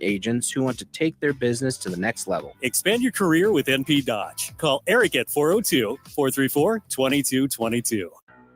agents who want to take their business to the next level. Expand your career with NP Dodge. Call Eric at 402-434-2222.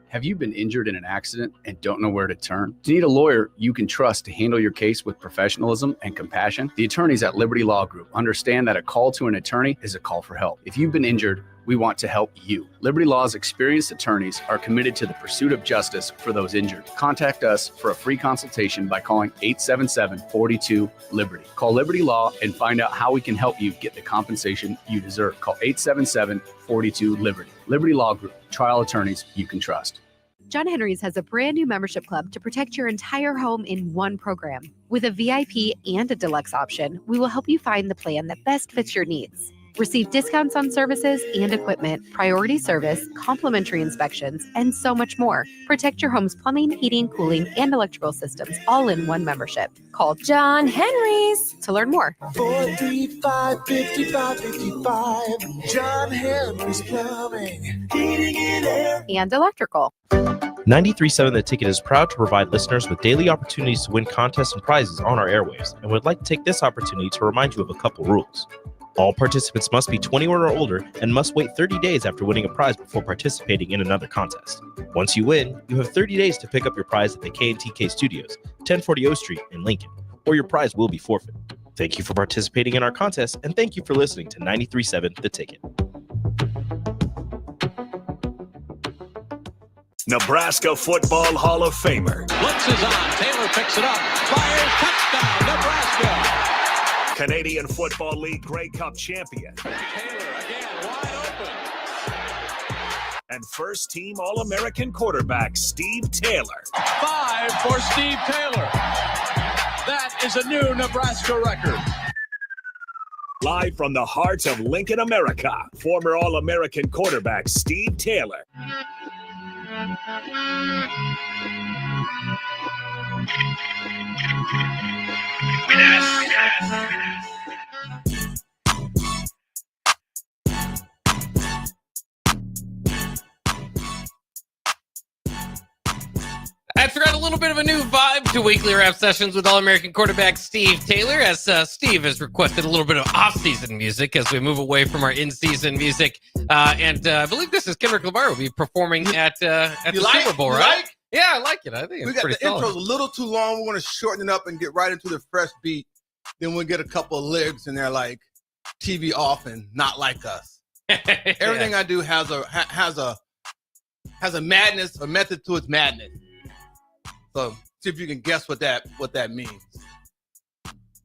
Have you been injured in an accident and don't know where to turn? Do you need a lawyer you can trust to handle your case with professionalism and compassion? The attorneys at Liberty Law Group understand that a call to an attorney is a call for help. If you've been injured, we want to help you. Liberty Law's experienced attorneys are committed to the pursuit of justice for those injured. Contact us for a free consultation by calling 877-42-LIBERTY. Call Liberty Law and find out how we can help you get the compensation you deserve. Call 877-42-LIBERTY. Liberty Law Group, trial attorneys you can trust. John Henry's has a brand new membership club to protect your entire home in one program. With a VIP and a deluxe option, we will help you find the plan that best fits your needs. Receive discounts on services and equipment, priority service, complimentary inspections, and so much more. Protect your home's plumbing, heating, cooling, and electrical systems all in one membership. Call John Henry's to learn more. 435-5555. John Henry's Plumbing, Heating and Air, and Electrical. 93.7 The Ticket is proud to provide listeners with daily opportunities to win contests and prizes on our airwaves, and would like to take this opportunity to remind you of a couple rules. All participants must be 21 or older and must wait 30 days after winning a prize before participating in another contest. Once you win, you have 30 days to pick up your prize at the K&TK Studios, 1040 O Street in Lincoln, or your prize will be forfeit. Thank you for participating in our contest, and thank you for listening to 93.7 The Ticket. Nebraska Football Hall of Famer. Blitz is on. Taylor picks it up. Fires. Touchdown, Nebraska. Canadian Football League Grey Cup champion. Taylor again, wide open. And first-team All-American quarterback Steve Taylor. 5 for Steve Taylor. That is a new Nebraska record. Live from the heart of Lincoln, America, former All-American quarterback Steve Taylor. That's right, a little bit of a new vibe to weekly rap sessions with All-American quarterback Steve Taylor, as Steve has requested a little bit of off-season music as we move away from our in-season music. And I believe this is Kendrick Lamar will be performing at the Super Bowl, right? Yeah, I like it. I think it's pretty solid. The intro's a little too long. We want to shorten it up and get right into the fresh beat. Then we'll get a couple of lyrics and they're like TV off and not like us. Everything I do has a madness, a method to its madness. So see if you can guess what that means.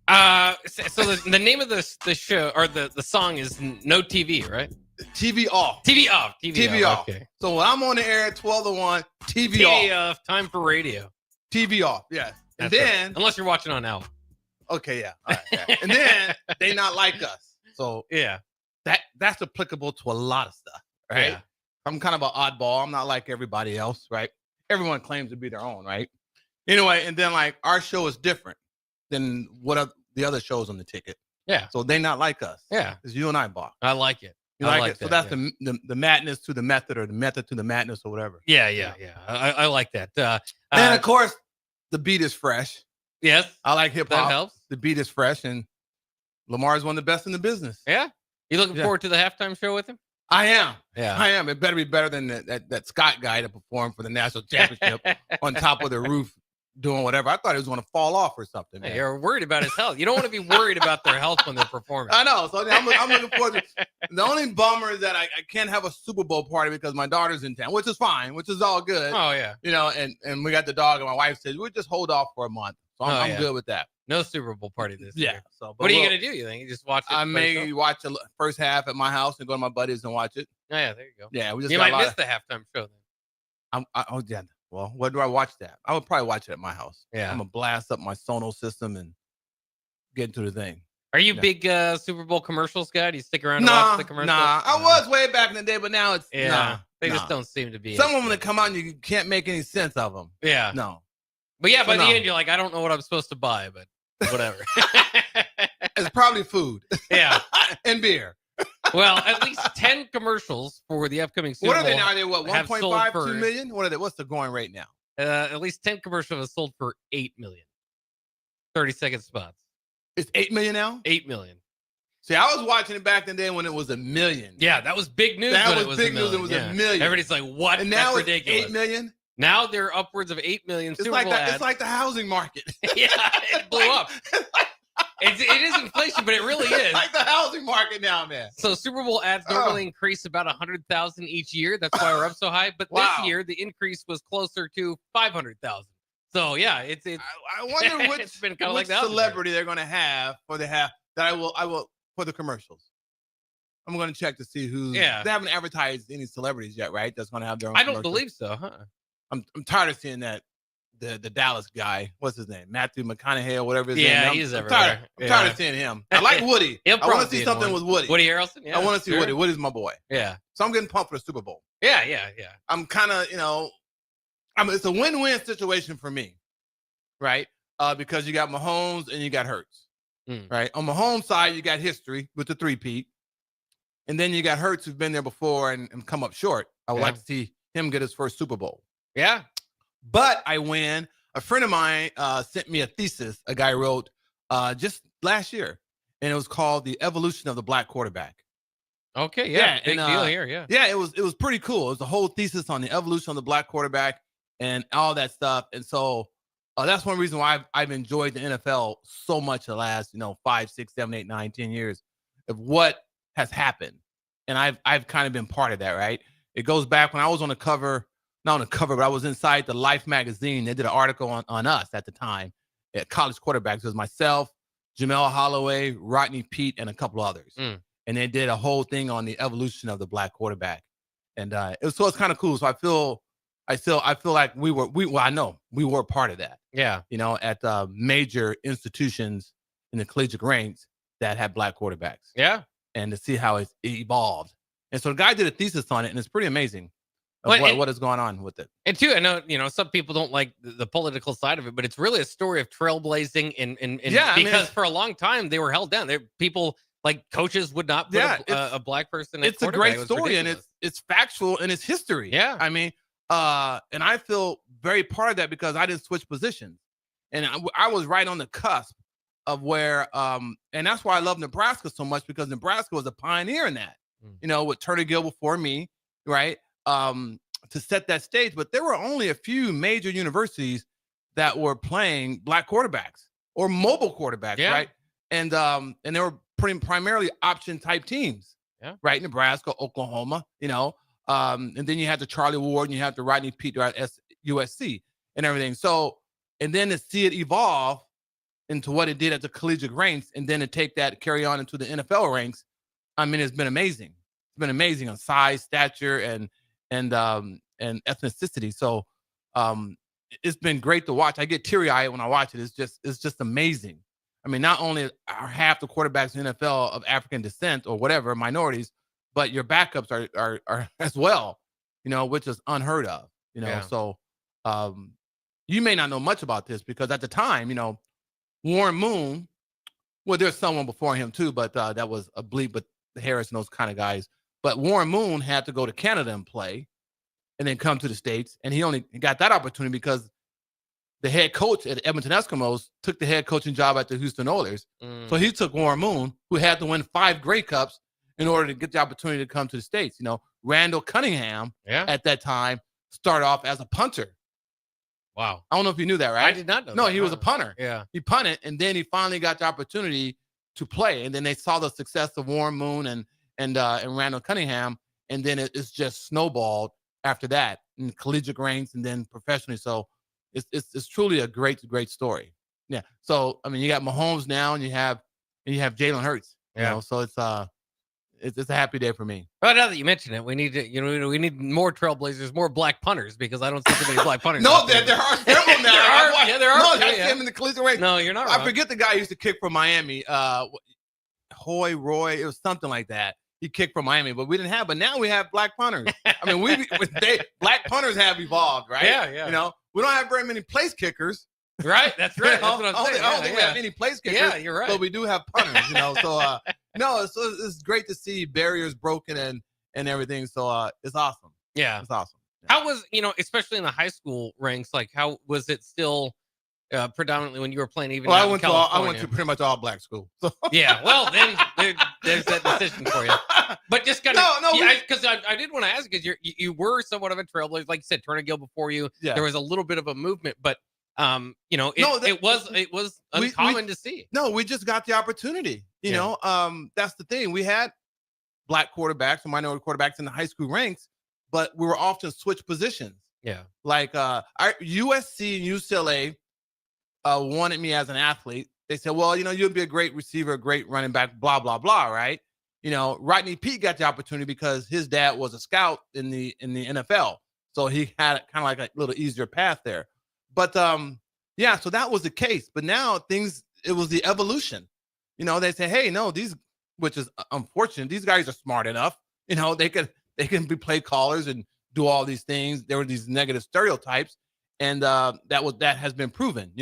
So the name of the show or the song is No TV, right? TV off. TV off. TV off. Okay. So when I'm on the air at 12 to 1, TV off. Time for radio. TV off. Yeah. And That's then right. Unless you're watching on Owl. Okay, yeah. All right, yeah. And then they not like us. So yeah. That's applicable to a lot of stuff, right? Yeah. I'm kind of an oddball. I'm not like everybody else, right? Everyone claims to be their own, right? Anyway, and then like our show is different than what the other shows on the ticket. Yeah. So they not like us. Yeah. It's you and I, Bob. I like it. You like it. So that's the madness to the method or the method to the madness or whatever. Yeah. I like that. And of course, the beat is fresh. Yes. I like hip hop. That helps. The beat is fresh and Lamar is one of the best in the business. Yeah. You looking forward to the halftime show with him? I am. Yeah. I am. It better be better than that Scott guy that performed for the national championship on top of the roof doing whatever. I thought he was going to fall off or something. Hey, you're worried about his health. You don't want to be worried about their health when they're performing. I know. So I'm looking forward to the only bummer is that I can't have a Super Bowl party because my daughter's in town, which is fine, which is all good. Oh, yeah. You know, and we got the dog, and my wife said, we'll just hold off for a month. So I'm good with that. No Super Bowl party this year. So, what are you going to do? You think you just watch it? I may watch the first half at my house and go to my buddies and watch it. Oh, yeah, there you go. Yeah, you might miss the halftime show then. Oh, yeah. Well, where do I watch that? I would probably watch it at my house. Yeah. I'm going to blast up my Sonos system and get into the thing. Are you big Super Bowl commercials guy? Do you stick around to watch the commercials? Nah, I was way back in the day, but now it's they just don't seem to be. Some of them that come out and you can't make any sense of them. Yeah. No. But yeah, by the end, you're like, I don't know what I'm supposed to buy, but whatever. It's probably food. Yeah. And beer. Well, at least 10 commercials for the upcoming Super Bowl. What are they now? They're what, 1.5, 2 million? What are they? What's the going rate now? At least 10 commercials have sold for $8 million. 30-second spots. It's 8 million now? 8 million. See, I was watching it back in the day when it was 1 million. Yeah, that was big news. That when was it was big $1 news. It was $1 million. Everybody's like, what? And now That's it's ridiculous. 8 million? Now they're upwards of 8 million It's Super like Bowl that. ads. It's like the housing market. Yeah, it blew up. It is inflation, but it really It's is. like the housing market now, man. So Super Bowl ads normally increase about 100,000 each year. That's why we're up so high. But Wow. this year, the increase was closer to 500,000. So yeah, it's. I wonder which, it's been kinda which like that. celebrity they're going to have for that I will for the commercials. I'm going to check to see who's. Yeah. They haven't advertised any celebrities yet, right? That's going to have their own. I don't commercials. believe so, huh? I'm tired of seeing that. The Dallas guy, what's his name? Matthew McConaughey or whatever his Yeah, name. he's I'm everywhere. tired of seeing him. I like Woody. He'll I want probably to be see in something one. with Woody. Woody Harrelson. Yeah, I want to see sure. Woody. Woody's my boy. Yeah. So I'm getting pumped for the Super Bowl. Yeah. I'm kind of, it's a win-win situation for me, right? Because you got Mahomes and you got Hurts, right? On Mahomes' side, you got history with the three-peat, and then you got Hurts who's been there before and come up short. I would like to see him get his first Super Bowl. Yeah. But I win. A friend of mine sent me a thesis a guy wrote just last year, and it was called "The Evolution of the Black Quarterback." Okay. Yeah. Big and, deal here. Yeah. Yeah, it was pretty cool. It was a whole thesis on the evolution of the black quarterback and all that stuff. And so that's one reason why I've enjoyed the NFL so much the last 5, 6, 7, 8, 9, 10 years of what has happened. And I've kind of been part of that, right? It goes back when I was on the cover, not on the cover, but I was inside the Life magazine. They did an article on us at the time at college quarterbacks. It was myself, Jamel Holloway, Rodney Peete, and a couple others. And they did a whole thing on the evolution of the black quarterback. And it's kind of cool. So I feel like I know we were part of that. Yeah. At major institutions in the collegiate ranks that had black quarterbacks. Yeah. And to see how it evolved. And so the guy did a thesis on it, and it's pretty amazing what is going on with it. And too, I know, some people don't like the political side of it, but it's really a story of trailblazing and because for a long time they were held down. People like coaches would not put a black person. It's a great story, and it's factual, and it's history. Yeah. I mean, and I feel very part of that because I didn't switch positions, and I was right on the cusp of where, and that's why I love Nebraska so much, because Nebraska was a pioneer in that. With Turner Gill before me, right? To set that stage, but there were only a few major universities that were playing black quarterbacks or mobile quarterbacks, right? And they were primarily option type teams, right? Nebraska, Oklahoma, and then you had the Charlie Ward and you had the Rodney Peete at USC and everything. So, and then to see it evolve into what it did at the collegiate ranks, and then to take that, carry on into the NFL ranks, I mean, it's been amazing. It's been amazing on size, stature, and ethnicity. So it's been great to watch. I get teary-eyed when I watch it. It's just amazing. I mean, not only are half the quarterbacks in the NFL of African descent or whatever, minorities, but your backups are as well, which is unheard of, So you may not know much about this because at the time, Warren Moon, well, there's someone before him too, but that was a bleep with Harris and those kind of guys. But Warren Moon had to go to Canada and play and then come to the States. And he only got that opportunity because the head coach at Edmonton Eskimos took the head coaching job at the Houston Oilers. So he took Warren Moon, who had to win 5 Grey Cups in order to get the opportunity to come to the States. Randall Cunningham at that time started off as a punter. Wow. I don't know if you knew that, right? I did not know No, that. he was a punter. Yeah. He punted, and then he finally got the opportunity to play. And then they saw the success of Warren Moon and Randall Cunningham, and then it's just snowballed after that in collegiate ranks and then professionally. So it's truly a great story. Yeah. So I mean, you got Mahomes now, and you have Jalen Hurts. So it's a happy day for me. Well, now that you mention it, we need to, we need more trailblazers, more black punters, because I don't see too many black punters. No, there are several now. there are. No, I see him in the collegiate ranks. No, you're not wrong. I forget the guy who used to kick from Miami. Roy, it was something like that. He kicked from Miami, but we didn't have. But now we have black punters. I mean, black punters have evolved, right? Yeah. We don't have very many place kickers. Right, that's right. That's what I'm saying. I don't think we have any place kickers. Yeah, you're right. But we do have punters, So no, it's great to see barriers broken and everything. So it's awesome. Yeah, it's awesome. How was especially in the high school ranks? Like, how was it still? predominantly when you were playing even Well, out I in went California. to pretty much all black school. So. Yeah, well, then there's that decision for you. But just kind of, because I did want to ask, because you were somewhat of a trailblazer, like you said, Turner Gill before you. Yeah. There was a little bit of a movement, but it was uncommon to see. No, we just got the opportunity. You know, that's the thing. We had black quarterbacks and minority quarterbacks in the high school ranks, but we were often switched positions. Yeah, like our USC and UCLA wanted me as an athlete. They said, well, you'd be a great receiver, a great running back, blah, blah, blah, right? Rodney Peete got the opportunity because his dad was a scout in the NFL. So he had kind of like a little easier path there. But so that was the case. But now it was the evolution. They say, hey, no, which is unfortunate. These guys are smart enough. They can be play callers and do all these things. There were these negative stereotypes, and that has been proven.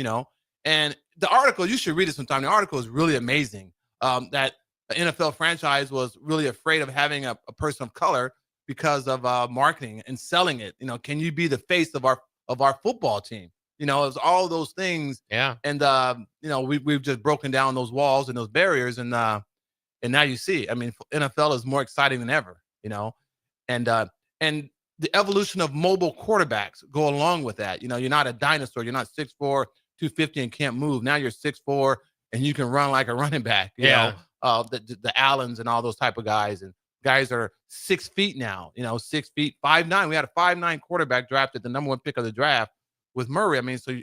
And the article, you should read it sometime. The article is really amazing. That the NFL franchise was really afraid of having a person of color because of marketing and selling it. Can you be the face of our football team? It was all those things. Yeah. And we've just broken down those walls and those barriers, and now you see. I mean, NFL is more exciting than ever. And the evolution of mobile quarterbacks go along with that. You're not a dinosaur. You're not 6'4", 250 and can't move. Now you're 6'4" and you can run like a running back. You know, the Allens and all those type of guys, and guys are 6 feet now. 6 feet, 5'9". We had a 5'9" quarterback drafted, the number 1 pick of the draft with Murray. I mean, so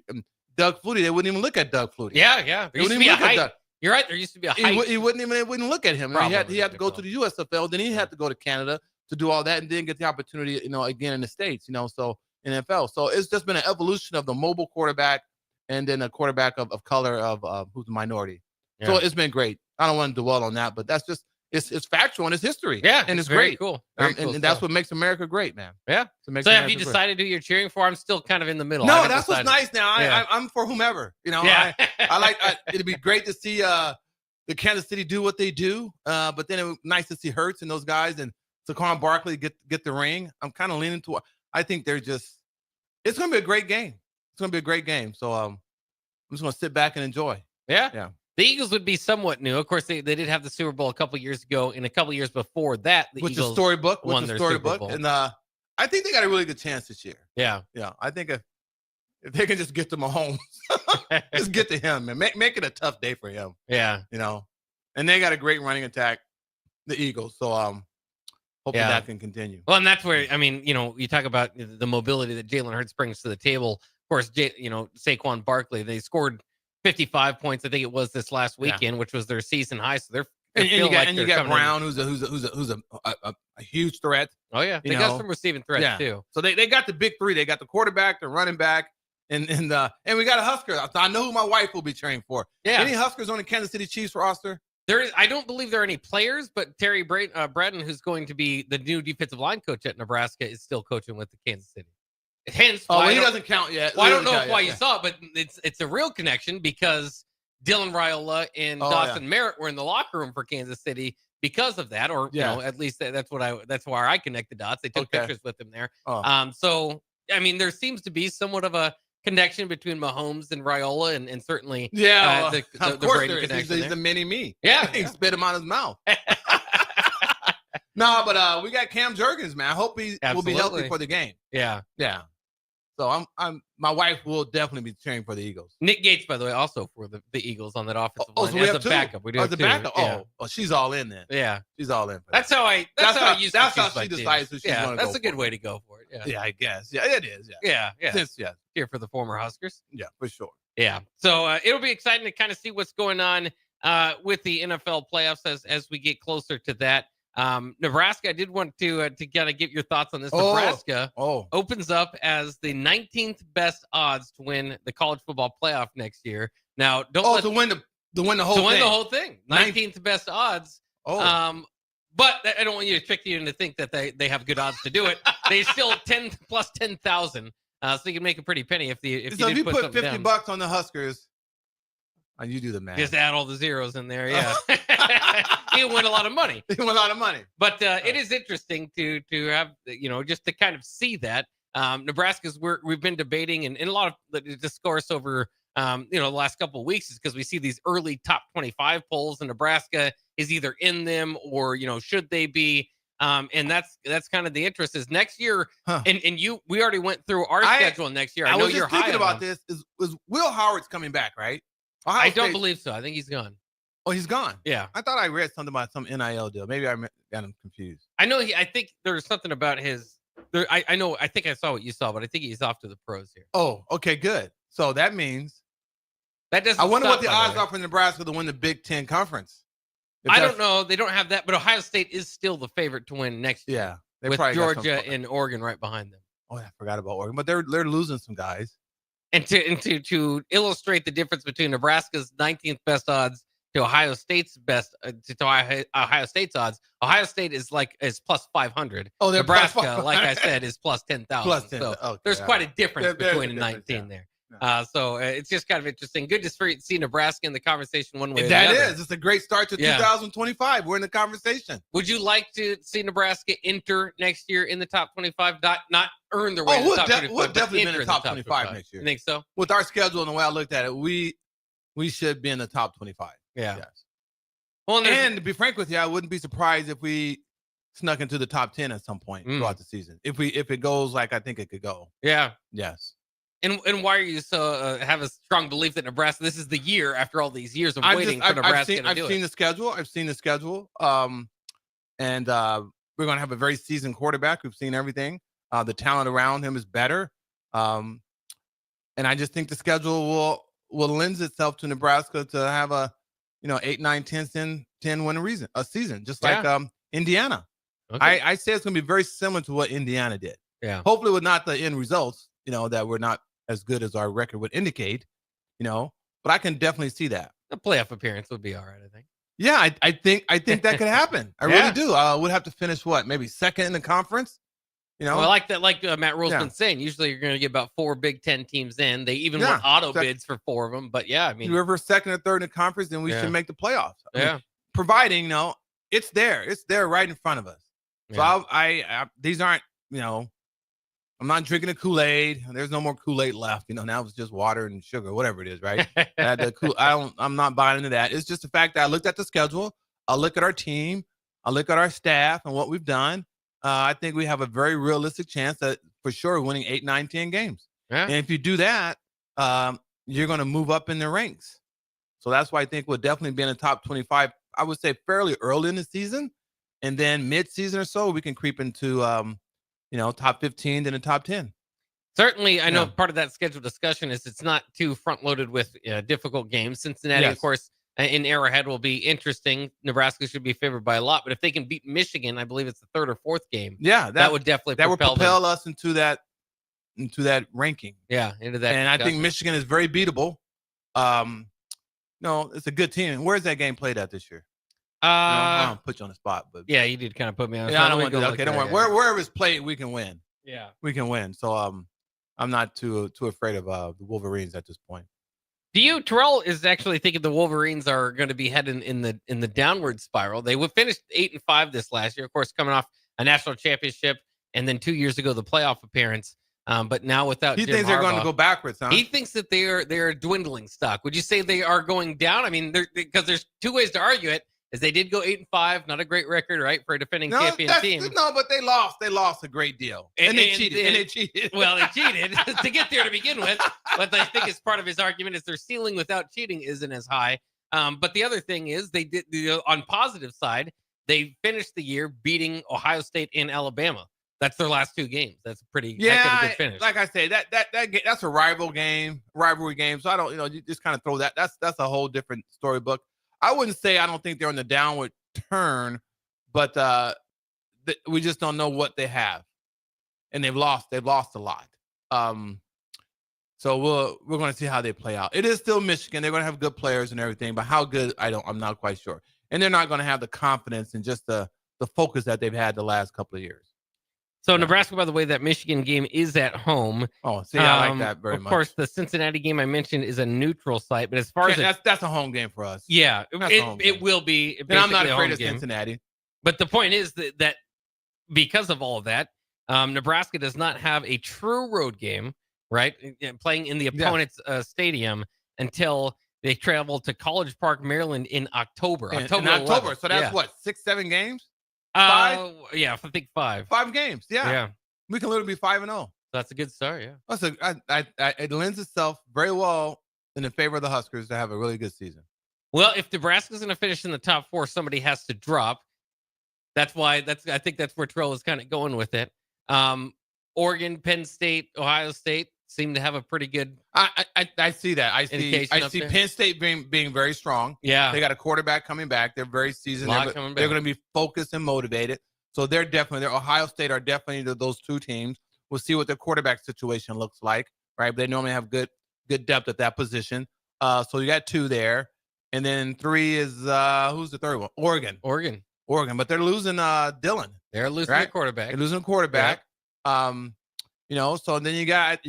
Doug Flutie, they wouldn't even look at Doug Flutie. Yeah. There used to be a height. You're right. There used to be a height. They wouldn't look at him. He had to go to the USFL. Then he had to go to Canada to do all that, and didn't get the opportunity, again in the States, so in NFL. So it's just been an evolution of the mobile quarterback, and then a quarterback of color of who's a minority. Yeah. So it's been great. I don't want to dwell on that, but that's just it's factual and it's history. Yeah, and it's very great. Cool. And that's what makes America great, man. Yeah. So have you decided who you're cheering for? I'm still kind of in the middle. No, that's what's nice now. I'm for whomever. It'd be great to see the Kansas City do what they do, but then it was nice to see Hurts and those guys and Saquon Barkley get the ring. I'm kind of leaning to. I think it's going to be a great game. It's going to be a great game. So I'm just going to sit back and enjoy. Yeah. The Eagles would be somewhat new. Of course, they did have the Super Bowl a couple years ago, and a couple years before that, the Eagles won their Super Bowl. And I think they got a really good chance this year. Yeah. I think if they can just get to Mahomes, just get to him and make it a tough day for him. Yeah. And they got a great running attack, the Eagles. So hopefully that can continue. Well, and that's where, you talk about the mobility that Jalen Hurts brings to the table. Of course, Saquon Barkley, they scored 55 points, I think it was, this last weekend, which was their season high. So they're you got Brown, who's a huge threat. Oh yeah, they got some receiving threats too. So they got the big three. They got the quarterback, the running back, and we got a Husker. So I know who my wife will be cheering for. Yeah. Any Huskers on the Kansas City Chiefs roster? I don't believe there are any players, but Terry Braden, who's going to be the new defensive line coach at Nebraska, is still coaching with the Kansas City. Hence, he doesn't count yet. Well, I don't know why you saw it, but it's a real connection because Dylan Raiola and Dawson Merritt were in the locker room for Kansas City because of that, or at least that's why I connect the dots. They took pictures with him there. So I mean, there seems to be somewhat of a connection between Mahomes and Raiola, and certainly of the course Brady connection. He's the mini me. Yeah, he spit him out his mouth. No, but we got Cam Jurgens, man. I hope he will be healthy for the game. Yeah. So my wife will definitely be cheering for the Eagles. Nick Gates, by the way, also for the Eagles on that offensive line. So we have a backup. We do as a backup. Yeah. Oh, she's all in then. Yeah, she's all in. That's how I use. That's how she decides who she's going to go. That's a good way to go for it. Yeah, I guess. Yeah, it is. Yeah. Since, here for the former Huskers. Yeah, for sure. Yeah. So it'll be exciting to kind of see what's going on with the NFL playoffs as we get closer to that. Nebraska, I did want to kind of get your thoughts on this. Nebraska opens up as the 19th best odds to win the college football playoff next year. Now, to win the whole thing. 19th best odds. But I don't want you to trick you into think that they have good odds to do it. They still 10 plus 10,000. So you can make a pretty penny if you put $50 on the Huskers. And you do the math. Just add all the zeros in there, yeah. You win a lot of money. But it is interesting to have, just to kind of see that. Nebraska's we've been debating and a lot of the discourse over the last couple of weeks is because we see these early top 25 polls, and Nebraska is either in them or, should they be? And that's kind of the interest is next year. And we already went through our schedule next year. I know was you're just thinking high about this. Is Will Howard's coming back, right? I don't believe so. I think he's gone. Oh, he's gone. Yeah. I thought I read something about some NIL deal. Maybe I got him confused. I think there's something about his. I think I saw what you saw, but I think he's off to the pros here. Oh, okay, good. So that means that doesn't. I wonder what the odds are for Nebraska to win the Big Ten Conference. I don't know. They don't have that, but Ohio State is still the favorite to win next year. Yeah, they with probably Georgia and Oregon right behind them. Oh, I forgot about Oregon, but they're losing some guys. And to illustrate the difference between Nebraska's 19th best odds to Ohio State's best Ohio State's odds, Ohio State is plus 500. Oh, Nebraska, like I said, is plus 10,000. Plus 10. So okay, there's quite a difference between the 19 there. So it's just kind of interesting. Good to see Nebraska in the conversation one way or the other. That is. It's a great start to 2025. We're in the conversation. Would you like to see Nebraska enter next year in the top 25? Not earn their way to the top 25. We'll definitely be in the top 25 next year. You think so? With our schedule and the way I looked at it, we should be in the top 25. Yeah. Yes. Well, and to be frank with you, I wouldn't be surprised if we snuck into the top 10 at some point throughout the season. If it goes like I think it could go. Yeah. Yes. And why are you so have a strong belief that Nebraska? This is the year after all these years of waiting for Nebraska to do it. I've seen the schedule. I've seen the schedule. And we're going to have a very seasoned quarterback. We've seen everything. The talent around him is better. And I just think the schedule will lend itself to Nebraska to have a 8, 9, 10 win season, just like Indiana. Okay. I say it's going to be very similar to what Indiana did. Yeah. Hopefully with not the end results, that we're not as good as our record would indicate, but I can definitely see that. A playoff appearance would be all right, I think. Yeah, I think that could happen. I really do. We'd have to finish maybe second in the conference. Well, I like that. Like Matt Rule's been saying, usually you're going to get about 4 Big Ten teams in. They even want auto bids for 4 of them. But whoever second or third in the conference, then we should make the playoffs. I mean, providing it's there. It's there right in front of us. So I these aren't I'm not drinking the Kool-Aid. There's no more Kool-Aid left. Now it's just water and sugar, whatever it is, right? I'm not buying into that. It's just the fact that I looked at the schedule. I look at our team. I look at our staff and what we've done. I think we have a very realistic chance at for sure winning 8, 9, 10 games. Yeah. And if you do that, you're going to move up in the ranks. So that's why I think we'll definitely be in the top 25. I would say fairly early in the season, and then mid-season or so we can creep into top 15 then the top 10. Certainly, I know part of that schedule discussion is it's not too front-loaded with difficult games. Cincinnati, of course, in Arrowhead will be interesting. Nebraska should be favored by a lot, but if they can beat Michigan, I believe it's the 3rd or 4th game. Yeah, that would definitely propel us into that ranking. Yeah, into that. And I think Michigan is very beatable. It's a good team. Where's that game played at this year? I don't put you on the spot, but yeah, you did kind of put me on. Yeah, I don't want to. Okay, don't worry. Wherever it's played, we can win. Yeah, we can win. So I'm not too afraid of the Wolverines at this point. Terrell is actually thinking the Wolverines are going to be heading in the downward spiral. They finished 8-5 this last year, of course, coming off a national championship, and then 2 years ago the playoff appearance. But now without he thinks they're going to go backwards, huh? He thinks that they are dwindling stock. Would you say they are going down? I mean, because there's 2 ways to argue it. Is they did go 8-5, not a great record, right, for a defending champion team. No, but they lost. They lost a great deal, and they cheated. Well, they cheated to get there to begin with. But I think it's part of his argument is their ceiling without cheating isn't as high. But the other thing is they did on positive side they finished the year beating Ohio State and Alabama. That's their last 2 games. That's a pretty good finish. Like I say, that's a rivalry game. So I don't, you just kind of throw that. That's a whole different storybook. I wouldn't say I don't think they're on the downward turn, but we just don't know what they have, and they've lost a lot. So we're going to see how they play out. It is still Michigan. They're going to have good players and everything, but how good I'm not quite sure. And they're not going to have the confidence and just the focus that they've had the last couple of years. So Nebraska, by the way, that Michigan game is at home. Oh, see, I like that very much. Of course, the Cincinnati game I mentioned is a neutral site, but as far as that's a home game for us. Yeah, it will be. And I'm not afraid of Cincinnati. But the point is that because of all of that, Nebraska does not have a true road game, right? Playing in the opponent's stadium. until they travel to College Park, Maryland in October. In October. October. 11th. So that's what, 6-7 games? 5? Yeah, I think 5. 5 games. Yeah. Yeah. We can literally be 5-0. That's a good start. Yeah. Also, it lends itself very well in the favor of the Huskers to have a really good season. Well, if Nebraska's going to finish in the top 4, somebody has to drop. I think that's where Terrell is kind of going with it. Oregon, Penn State, Ohio State seem to have a pretty good. I see that. I see there. Penn State being very strong. Yeah. They got a quarterback coming back. They're very seasoned. They're going to be focused and motivated. So they're Ohio State are definitely those 2 teams. We'll see what their quarterback situation looks like, right? But they normally have good depth at that position. So you got 2 there. And then 3 is who's the third one? Oregon. But they're losing Dillon. They're losing their quarterback. They're losing a quarterback. Yeah. So then you got.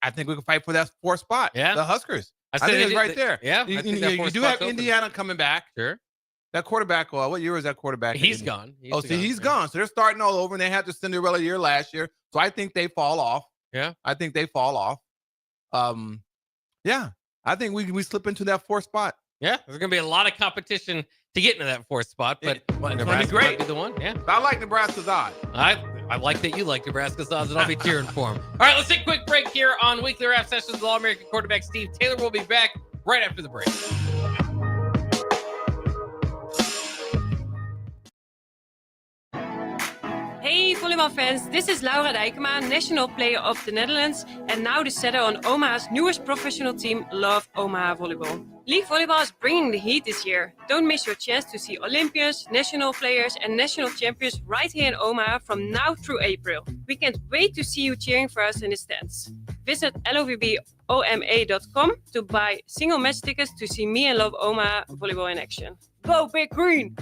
I think we can fight for that 4th spot. Yeah, the Huskers. I think it's right there. Yeah, you do have Indiana coming back. Sure. That quarterback. Well, what year was that quarterback? He's gone. He's gone. So they're starting all over, and they had the Cinderella year last year. So I think they fall off. Yeah, I think they fall off. Yeah, I think we slip into that 4th spot. Yeah, there's going to be a lot of competition to get into that 4th spot, but Nebraska might be the one. Yeah, I like Nebraska's odds. I like that you like Nebraska's odds, and I'll be cheering for him. All right, let's take a quick break here on Weekly Wrap Sessions with All-American quarterback Steve Taylor. We'll be back right after the break. Hey volleyball fans, this is Laura Dijkema, National Player of the Netherlands, and now the setter on Omaha's newest professional team, Love Omaha Volleyball. League volleyball is bringing the heat this year. Don't miss your chance to see Olympians, national players, and national champions right here in Omaha from now through April. We can't wait to see you cheering for us in the stands. Visit lovboma.com to buy single match tickets to see me and Love Omaha Volleyball in action. Go Big Green!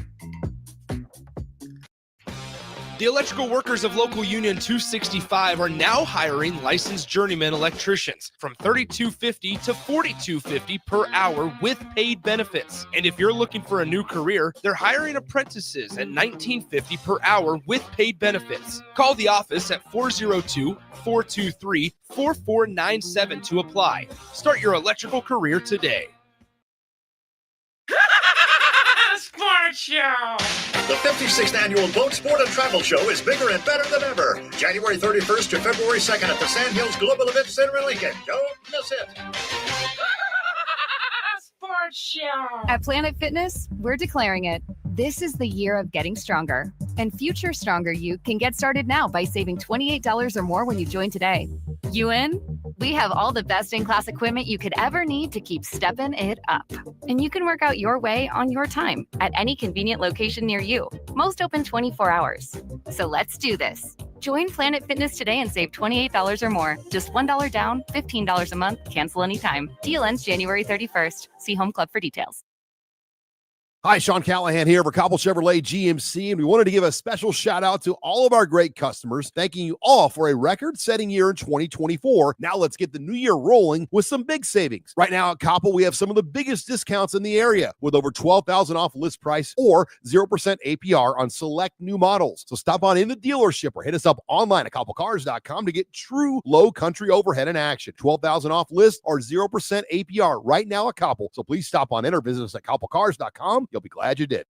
The electrical workers of Local Union 265 are now hiring licensed journeyman electricians from $32.50 to $42.50 per hour with paid benefits. And if you're looking for a new career, they're hiring apprentices at $19.50 per hour with paid benefits. Call the office at 402-423-4497 to apply. Start your electrical career today. Sports Show! The 56th Annual Boat Sport and Travel Show is bigger and better than ever. January 31st to February 2nd at the Sandhills Global Event Center in Lincoln. Don't miss it. Sports Show! At Planet Fitness, we're declaring it. This is the year of getting stronger. And future stronger you can get started now by saving $28 or more when you join today. You in? We have all the best in-class equipment you could ever need to keep stepping it up. And you can work out your way on your time at any convenient location near you. Most open 24 hours. So let's do this. Join Planet Fitness today and save $28 or more. Just $1 down, $15 a month, cancel anytime. Deal ends January 31st. See Home Club for details. Hi, Sean Callahan here for Cobble Chevrolet GMC, and we wanted to give a special shout out to all of our great customers, thanking you all for a record-setting year in 2024. Now let's get the new year rolling with some big savings. Right now at Cobble, we have some of the biggest discounts in the area with over $12,000 off list price or 0% APR on select new models. So stop on in the dealership or hit us up online at cobblecars.com to get true low country overhead in action. $12,000 off list or 0% APR right now at Cobble. So please stop on in or visit us at cobblecars.com. You'll be glad you did.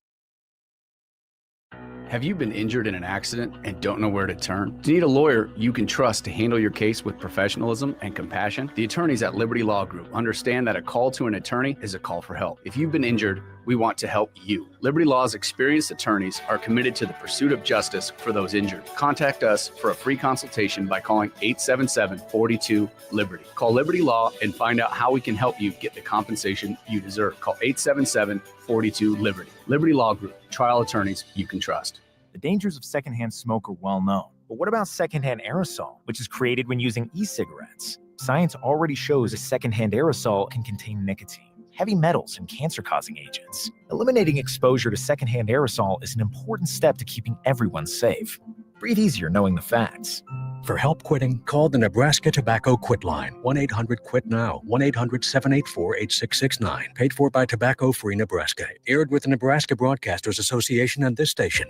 Have you been injured in an accident and don't know where to turn? Do you need a lawyer you can trust to handle your case with professionalism and compassion? The attorneys at Liberty Law Group understand that a call to an attorney is a call for help. If you've been injured, we want to help you. Liberty Law's experienced attorneys are committed to the pursuit of justice for those injured. Contact us for a free consultation by calling 877-42-LIBERTY. Call Liberty Law and find out how we can help you get the compensation you deserve. Call 877-42-LIBERTY. Liberty Law Group, trial attorneys you can trust. The dangers of secondhand smoke are well known. But what about secondhand aerosol, which is created when using e-cigarettes? Science already shows a secondhand aerosol can contain nicotine, heavy metals, and cancer-causing agents. Eliminating exposure to secondhand aerosol is an important step to keeping everyone safe. Breathe easier knowing the facts. For help quitting, call the Nebraska Tobacco Quit Line, 1-800-QUIT-NOW, 1-800-784-8669. Paid for by Tobacco Free Nebraska. Aired with the Nebraska Broadcasters Association and this station.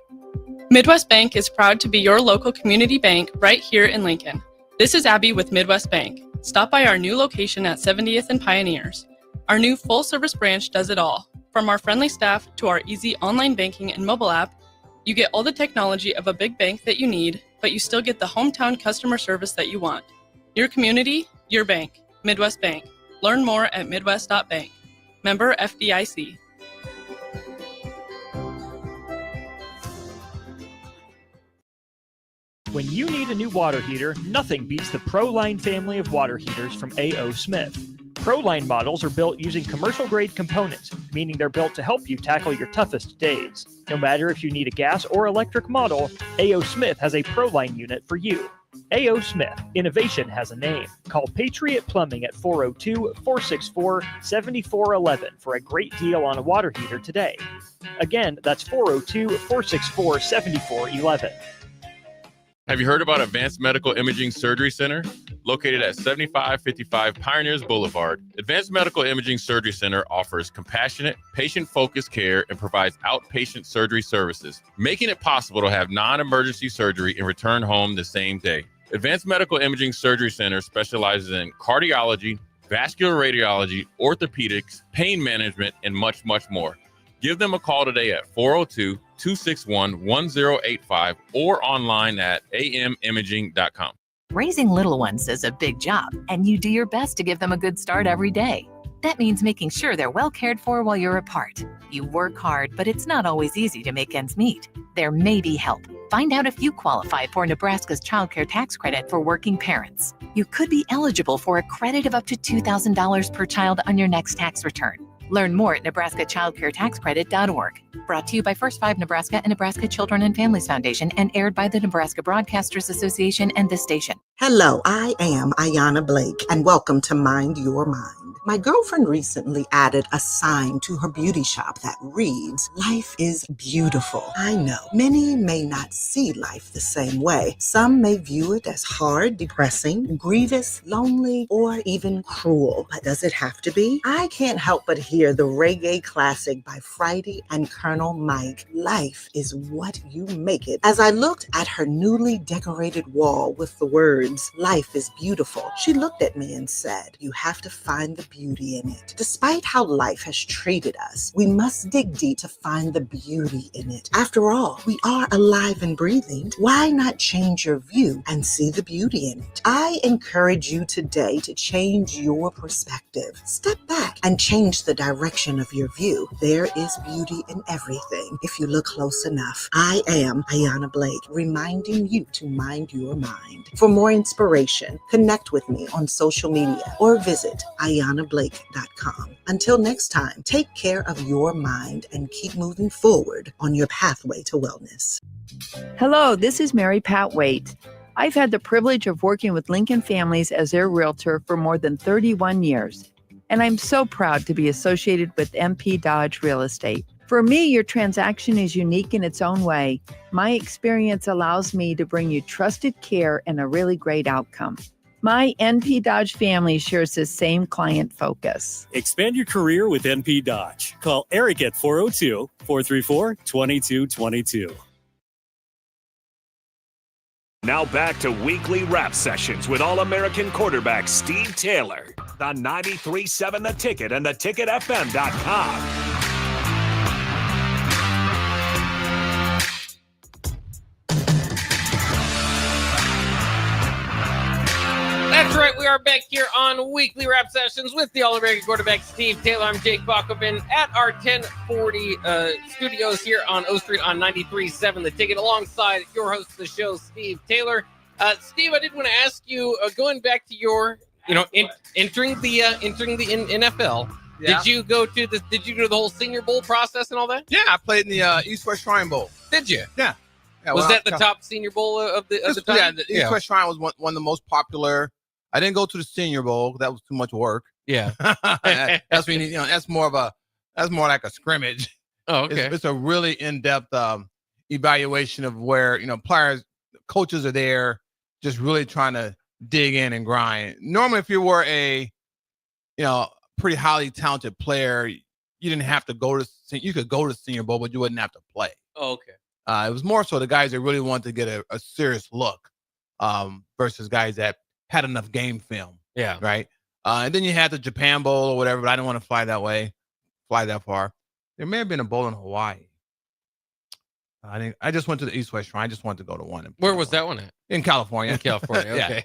Midwest Bank is proud to be your local community bank right here in Lincoln. This is Abby with Midwest Bank. Stop by our new location at 70th and Pioneers. Our new full-service branch does it all. From our friendly staff to our easy online banking and mobile app, you get all the technology of a big bank that you need, but you still get the hometown customer service that you want. Your community, your bank. Midwest Bank. Learn more at midwest.bank. Member FDIC. When you need a new water heater, nothing beats the ProLine family of water heaters from A.O. Smith. ProLine models are built using commercial-grade components, meaning they're built to help you tackle your toughest days. No matter if you need a gas or electric model, A.O. Smith has a ProLine unit for you. A.O. Smith, innovation has a name. Call Patriot Plumbing at 402-464-7411 for a great deal on a water heater today. Again, that's 402-464-7411. Have you heard about Advanced Medical Imaging Surgery Center? Located at 7555 Pioneers Boulevard, Advanced Medical Imaging Surgery Center offers compassionate, patient-focused care and provides outpatient surgery services, making it possible to have non-emergency surgery and return home the same day. Advanced Medical Imaging Surgery Center specializes in cardiology, vascular radiology, orthopedics, pain management, and much, much more. Give them a call today at 402-261-1085 or online at amimaging.com. Raising little ones is a big job, and you do your best to give them a good start every day. That means making sure they're well cared for while you're apart. You work hard, but it's not always easy to make ends meet. There may be help. Find out if you qualify for Nebraska's Child Care Tax Credit for working parents. You could be eligible for a credit of up to $2,000 per child on your next tax return. Learn more at nebraskachildcaretaxcredit.org. Brought to you by First 5 Nebraska and Nebraska Children and Families Foundation and aired by the Nebraska Broadcasters Association and this station. Hello, I am Ayanna Blake, and welcome to Mind Your Mind. My girlfriend recently added a sign to her beauty shop that reads, "Life is beautiful." I know many may not see life the same way. Some may view it as hard, depressing, grievous, lonely, or even cruel. But does it have to be? I can't help but hear the reggae classic by Friday and Colonel Mike, "Life is what you make it." As I looked at her newly decorated wall with the words, "Life is beautiful," she looked at me and said, "You have to find the beauty in it." Despite how life has treated us, we must dig deep to find the beauty in it. After all, we are alive and breathing. Why not change your view and see the beauty in it? I encourage you today to change your perspective. Step back and change the direction of your view. There is beauty in everything if you look close enough. I am Ayanna Blake, reminding you to mind your mind. For more inspiration, connect with me on social media or visit AyannaBlake.com. Until next time, take care of your mind and keep moving forward on your pathway to wellness. Hello, this is Mary Pat Waite. I've had the privilege of working with Lincoln Families as their realtor for more than 31 years, and I'm so proud to be associated with MP Dodge Real Estate. For me, your transaction is unique in its own way. My experience allows me to bring you trusted care and a really great outcome. My NP Dodge family shares the same client focus. Expand your career with NP Dodge. Call Eric at 402-434-2222. Now back to weekly rap sessions with All-American quarterback Steve Taylor on 93.7 The Ticket and theticketfm.com. That's right. We are back here on weekly rap sessions with the All-American quarterback Steve Taylor. I'm Jake Bachman at our 1040 studios here on O Street on 93.7 The Ticket, alongside your host of the show, Steve Taylor. Steve, I did want to ask you, going back to your, entering the NFL. Yeah. Did you go to the whole Senior Bowl process and all that? Yeah, I played in the East West Shrine Bowl. Did you? Yeah. Was that the top Senior Bowl of the time? Yeah, the East West Shrine was one of the most popular. I didn't go to the Senior Bowl. That was too much work. Yeah. That's when that's more like a scrimmage. Oh, okay. It's a really in-depth evaluation of where, players, coaches are there just really trying to dig in and grind. Normally, if you were a, pretty highly talented player, you didn't have to you could go to Senior Bowl, but you wouldn't have to play. Oh, okay. It was more so the guys that really wanted to get a serious look versus guys that had enough game film. Yeah. Right. And then you had the Japan Bowl or whatever, but I didn't want to fly that far. There may have been a bowl in Hawaii. I just went to the East West Shrine. I just wanted to go to one. Where was that one at? In California. In California, okay.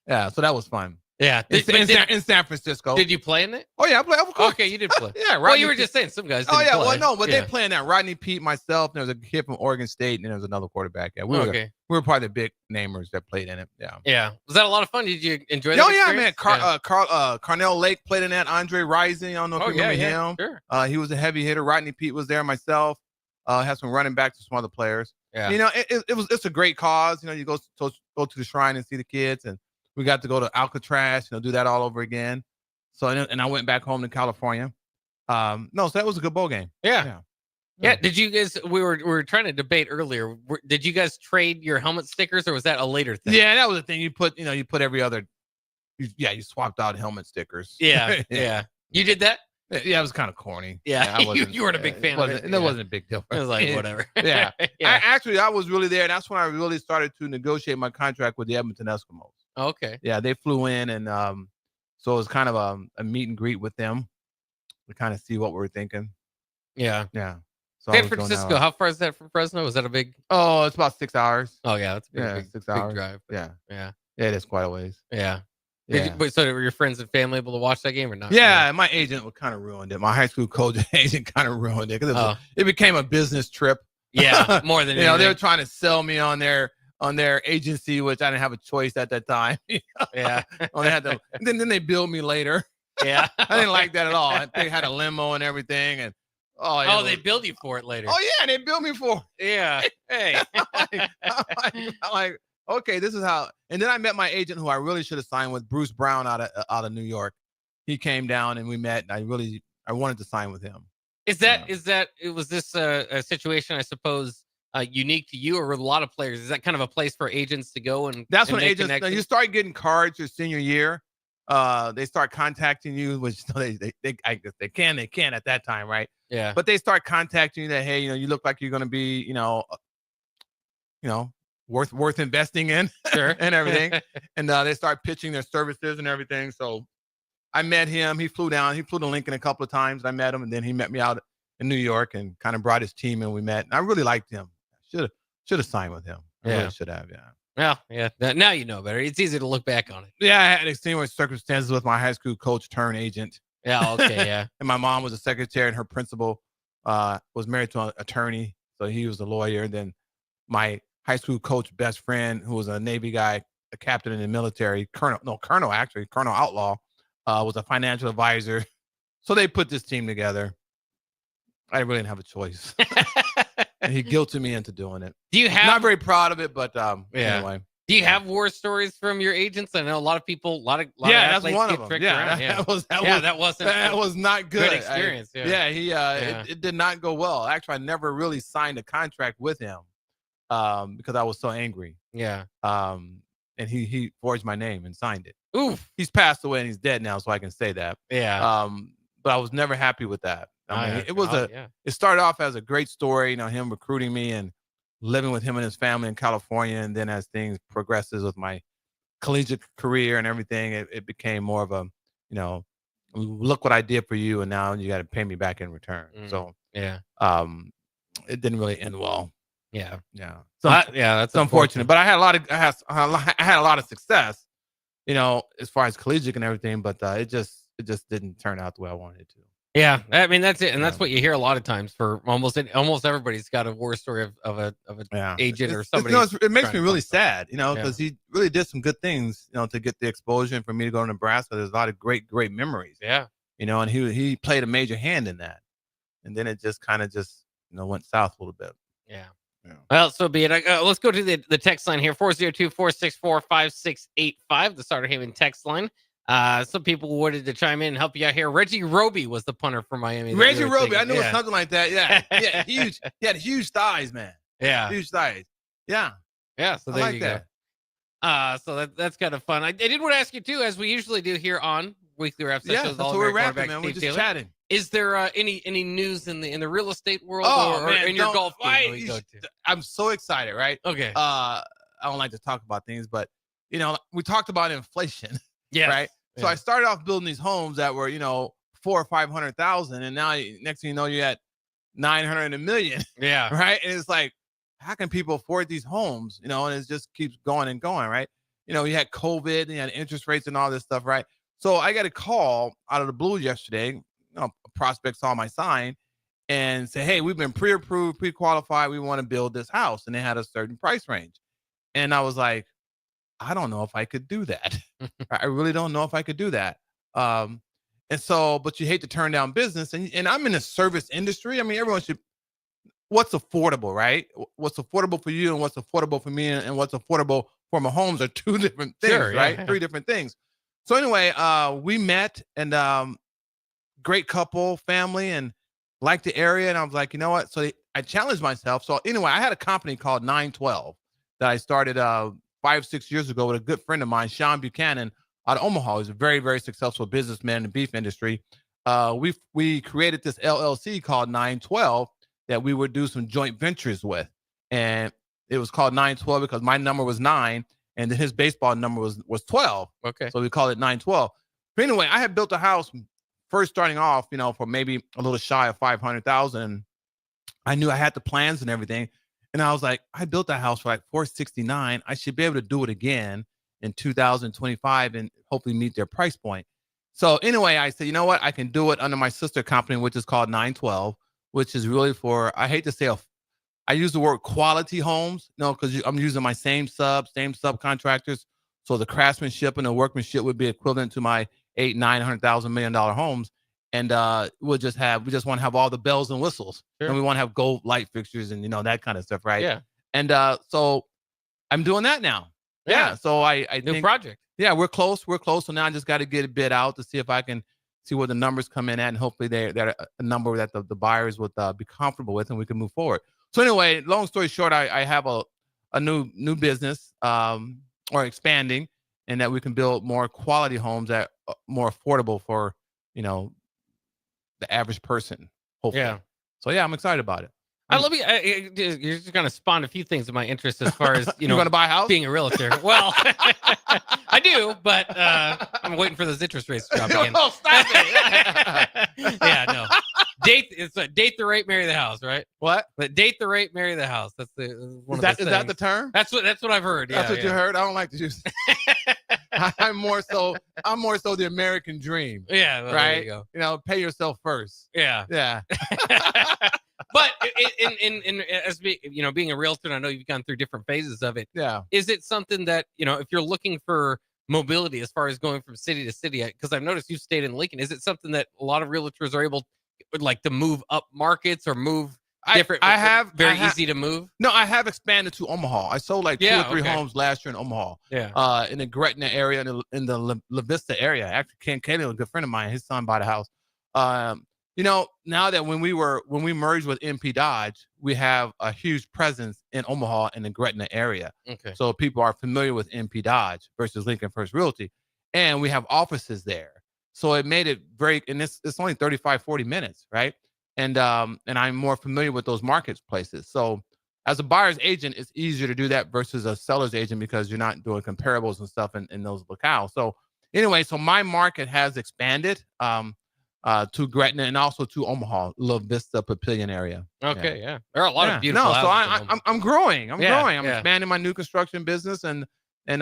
yeah. So that was fun. Yeah. In San Francisco. Did you play in it? Oh, yeah, I played. Of course. Okay, you did play. Yeah, right. Well, you were just saying some guys didn't play. Well, no, but they playing that. Rodney Pete, myself, and there was a kid from Oregon State, and there was another quarterback. Yeah, we were probably the big namers that played in it. Yeah. Yeah. Was that a lot of fun? Did you enjoy that? Oh, yeah, man. Carnell Lake played in that. Andre Rising, I don't know if you remember him. Sure. He was a heavy hitter. Rodney Pete was there, myself. Had some running backs and some other players. Yeah. You know, it's a great cause. You know, you go to the shrine and see the kids, and we got to go to Alcatraz, do that all over again. So, and I went back home to California. So that was a good bowl game. Yeah. Did you guys? We were trying to debate earlier. Did you guys trade your helmet stickers, or was that a later thing? Yeah, that was the thing. You put every other. You swapped out helmet stickers. Yeah, yeah. You did that? Yeah, it was kind of corny. Yeah, you weren't a big fan of it. That wasn't a big deal. It was like whatever. Yeah. I was really there. That's when I really started to negotiate my contract with the Edmonton Eskimos. Okay. Yeah, they flew in, and so it was kind of a meet and greet with them to kind of see what we were thinking. Yeah. Yeah. So San Francisco, how far is that from Fresno? Was that a big? Oh, it's about 6 hours. Oh, yeah. That's a big, 6 hours. big drive. Yeah. Yeah. Yeah, it is quite a ways. Yeah. Yeah. So were your friends and family able to watch that game or not? Yeah, my agent kind of ruined it. My high school coach agent kind of ruined it because it became a business trip. Yeah, more than they were trying to sell me on their agency, which I didn't have a choice at that time. Yeah, only had to. Then they billed me later. Yeah, I didn't like that at all. They had a limo and everything, and they billed you for it later. Oh yeah, they billed me for it. Yeah. Hey, I'm like, okay, this is how. And then I met my agent, who I really should have signed with, Bruce Brown out of New York. He came down and we met. And I wanted to sign with him. Was this a situation, I suppose, unique to you, or with a lot of players? Is that kind of a place for agents to go and? That's when agents. You start getting cards your senior year. They start contacting you, which I guess they can at that time, right? Yeah. But they start contacting you that, hey, you look like you're going to be, worth investing in, sure, and everything. And they start pitching their services and everything. So I met him. He flew down. He flew to Lincoln a couple of times. I met him, and then he met me out in New York and kind of brought his team, and we met. And I really liked him. Should have signed with him. I really should have. Yeah. Well, yeah. Now you know better. It's easy to look back on it. Yeah, I had extenuating circumstances with my high school coach turned agent. Yeah. Okay. Yeah. And my mom was a secretary, and her principal was married to an attorney, so he was a lawyer. And then my high school coach best friend, who was a Navy guy, a captain in the military, Colonel Outlaw, was a financial advisor. So they put this team together. I really didn't have a choice. And he guilted me into doing it. Not very proud of it, but anyway. Do you have war stories from your agents? I know a lot of people, a lot of that's athletes one get of them. tricked Yeah, around. that was not good. Good experience. It did not go well. Actually, I never really signed a contract with him because I was so angry. Yeah. And he forged my name and signed it. Oof. He's passed away and he's dead now, so I can say that. Yeah. But I was never happy with that. I mean, it started off as a great story, him recruiting me and living with him and his family in California. And then as things progresses with my collegiate career and everything, it became more of a, look what I did for you, and now you got to pay me back in return. So yeah, it didn't really end well. Yeah. So that's unfortunate. But I had a lot of success, as far as collegiate and everything. But it just didn't turn out the way I wanted it to. Yeah, I mean that's it, and that's what you hear a lot of times for almost everybody's got a war story of a agent or somebody. It makes me really sad, because he really did some good things, to get the exposure and for me to go to Nebraska. There's a lot of great memories. Yeah, and he played a major hand in that, and then it just kind of went south a little bit. Yeah. Well, so be it. Let's go to the text line here: 402-464-5685, the Starter Haven text line. Some people wanted to chime in and help you out here. Reggie Roby was the punter for Miami. Reggie Roby, I knew it was something like that. Yeah, yeah, huge. He had huge thighs, man. Yeah, huge thighs. Yeah. So there you go. So that's kind of fun. I did want to ask you too, as we usually do here on Weekly Wrap Sessions. Yeah, that's what we're rapping, man. We're just chatting. Is there any news in the real estate world or in your golf game you go to? I'm so excited, right? Okay. I don't like to talk about things, but we talked about inflation. Yeah. Right. So I started off building these homes that were, $400,000 or $500,000, and now next thing you know, you're at 900 and $1 million. Yeah. Right. And it's like, how can people afford these homes? And it just keeps going and going. Right. You had COVID and you had interest rates and all this stuff. Right. So I got a call out of the blue yesterday. A prospect saw my sign and said, hey, we've been pre-approved, pre-qualified. We want to build this house. And they had a certain price range. And I was like, I don't know if I could do that. I really don't know if I could do that. And so, but you hate to turn down business. And I'm in the service industry. I mean, everyone should, what's affordable, right? What's affordable for you and what's affordable for me and what's affordable for my homes are two different things, right? Yeah. 3 different things. So anyway, we met and great couple, family, and liked the area. And I was like, you know what? So I challenged myself. So anyway, I had a company called 912 that I started 5-6 years ago with a good friend of mine, Sean Buchanan, out of Omaha. He's a very, very successful businessman in the beef industry. We created this LLC called 912 that we would do some joint ventures with. And it was called 912 because my number was 9 and then his baseball number was 12. Okay. So we called it 912. But anyway, I had built a house first starting off, for maybe a little shy of 500,000. I knew I had the plans and everything. And I was like, I built that house for like 469. I should be able to do it again in 2025 and hopefully meet their price point. So anyway, I said, you know what? I can do it under my sister company, which is called 912, which is really for, I hate to say, I use the word quality homes, because I'm using my same subcontractors. So the craftsmanship and the workmanship would be equivalent to my $800,000, $900,000 $1 million homes. And we just want to have all the bells and whistles. Sure. And we want to have gold light fixtures and, that kind of stuff. Right. Yeah. And so I'm doing that now. Yeah. So I New think, project. Yeah, we're close. So now I just got to get a bid out to see if I can see where the numbers come in at. And hopefully they're a number that the buyers would be comfortable with and we can move forward. So anyway, long story short, I have a new business or expanding, and that we can build more quality homes that are more affordable for, the average person, hopefully. Yeah. So yeah, I'm excited about it. You're just going to spawn a few things of my interest as far as, you going to buy a house? Being a realtor. Well, I do, but I'm waiting for those interest rates to drop again. Oh, stop it. Yeah, no. Date the rate, marry the house, right? What? But date the rate, marry the house. That's Is that the term? That's what I've heard. That's what you heard. I don't like to use. I'm more so the American dream. Yeah, well, right. There you go. Pay yourself first. Yeah, yeah. But in as being a realtor, and I know you've gone through different phases of it. Yeah. Is it something that if you're looking for mobility as far as going from city to city? Because I've noticed you've stayed in Lincoln. Is it something that a lot of realtors are able to move up markets or move different? Easy to move. No, I have expanded to Omaha. I sold like 2 or 3 homes last year in Omaha. Yeah. In the Gretna area, in the La Vista area. Actually, Ken Kelly, a good friend of mine, his son bought a house. Now that when we merged with MP Dodge, we have a huge presence in Omaha in the Gretna area. Okay. So people are familiar with MP Dodge versus Lincoln First Realty, and we have offices there. So it made it and it's only 35, 40 minutes, right? And I'm more familiar with those marketplaces. So as a buyer's agent, it's easier to do that versus a seller's agent because you're not doing comparables and stuff in those locales. So anyway, so my market has expanded to Gretna and also to Omaha, La Vista, Papillion area. Okay, yeah. There are a lot of beautiful houses. So I'm growing. I'm growing. I'm yeah. expanding my new construction business and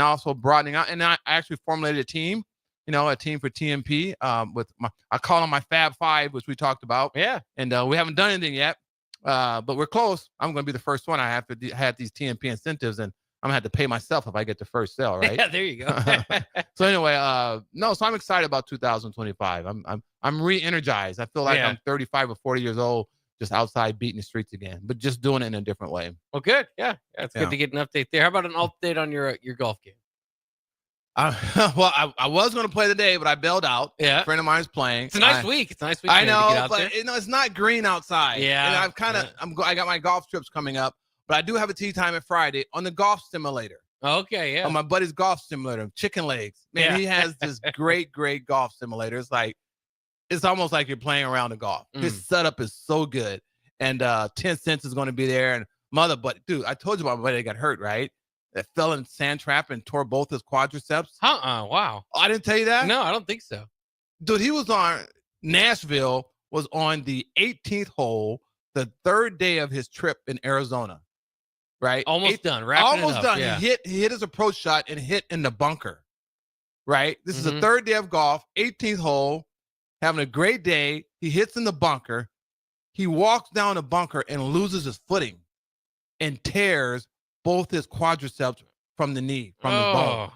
also broadening out. And I actually formulated a team. A team for TMP with I call them my Fab Five, which we talked about. Yeah. And we haven't done anything yet, but we're close. I'm going to be the first one. I have to have these TMP incentives, and I'm going to have to pay myself if I get the first sale, right? Yeah, there you go. So anyway, so I'm excited about 2025. I'm re-energized. I feel like I'm 35 or 40 years old, just outside beating the streets again, but just doing it in a different way. Well, good. Yeah. It's good to get an update there. How about an update on your golf game? I was going to play today, but I bailed out. Yeah. A friend of mine is playing. It's a nice week. It's a nice week. I know, but it's not green outside. Yeah. And I got my golf trips coming up, but I do have a tee time at Friday on the golf simulator. Okay. Yeah. On my buddy's golf simulator, Chicken Legs. Man, he has this great golf simulator. It's almost like you're playing around the golf. His setup is so good. And 10 Cents is going to be there. And but dude, I told you about my buddy that got hurt, right? that fell in sand trap and tore both his quadriceps? Wow. Oh, I didn't tell you that? No, I don't think so. Dude, he was on Nashville, was on the 18th hole, the third day of his trip in Arizona. Right? Almost done. Wrapping almost it up. done. Yeah. He hit his approach shot and hit in the bunker. Right? This is the third day of golf, 18th hole, having a great day. He hits in the bunker. He walks down the bunker and loses his footing and tears both his quadriceps from the knee, from the bone.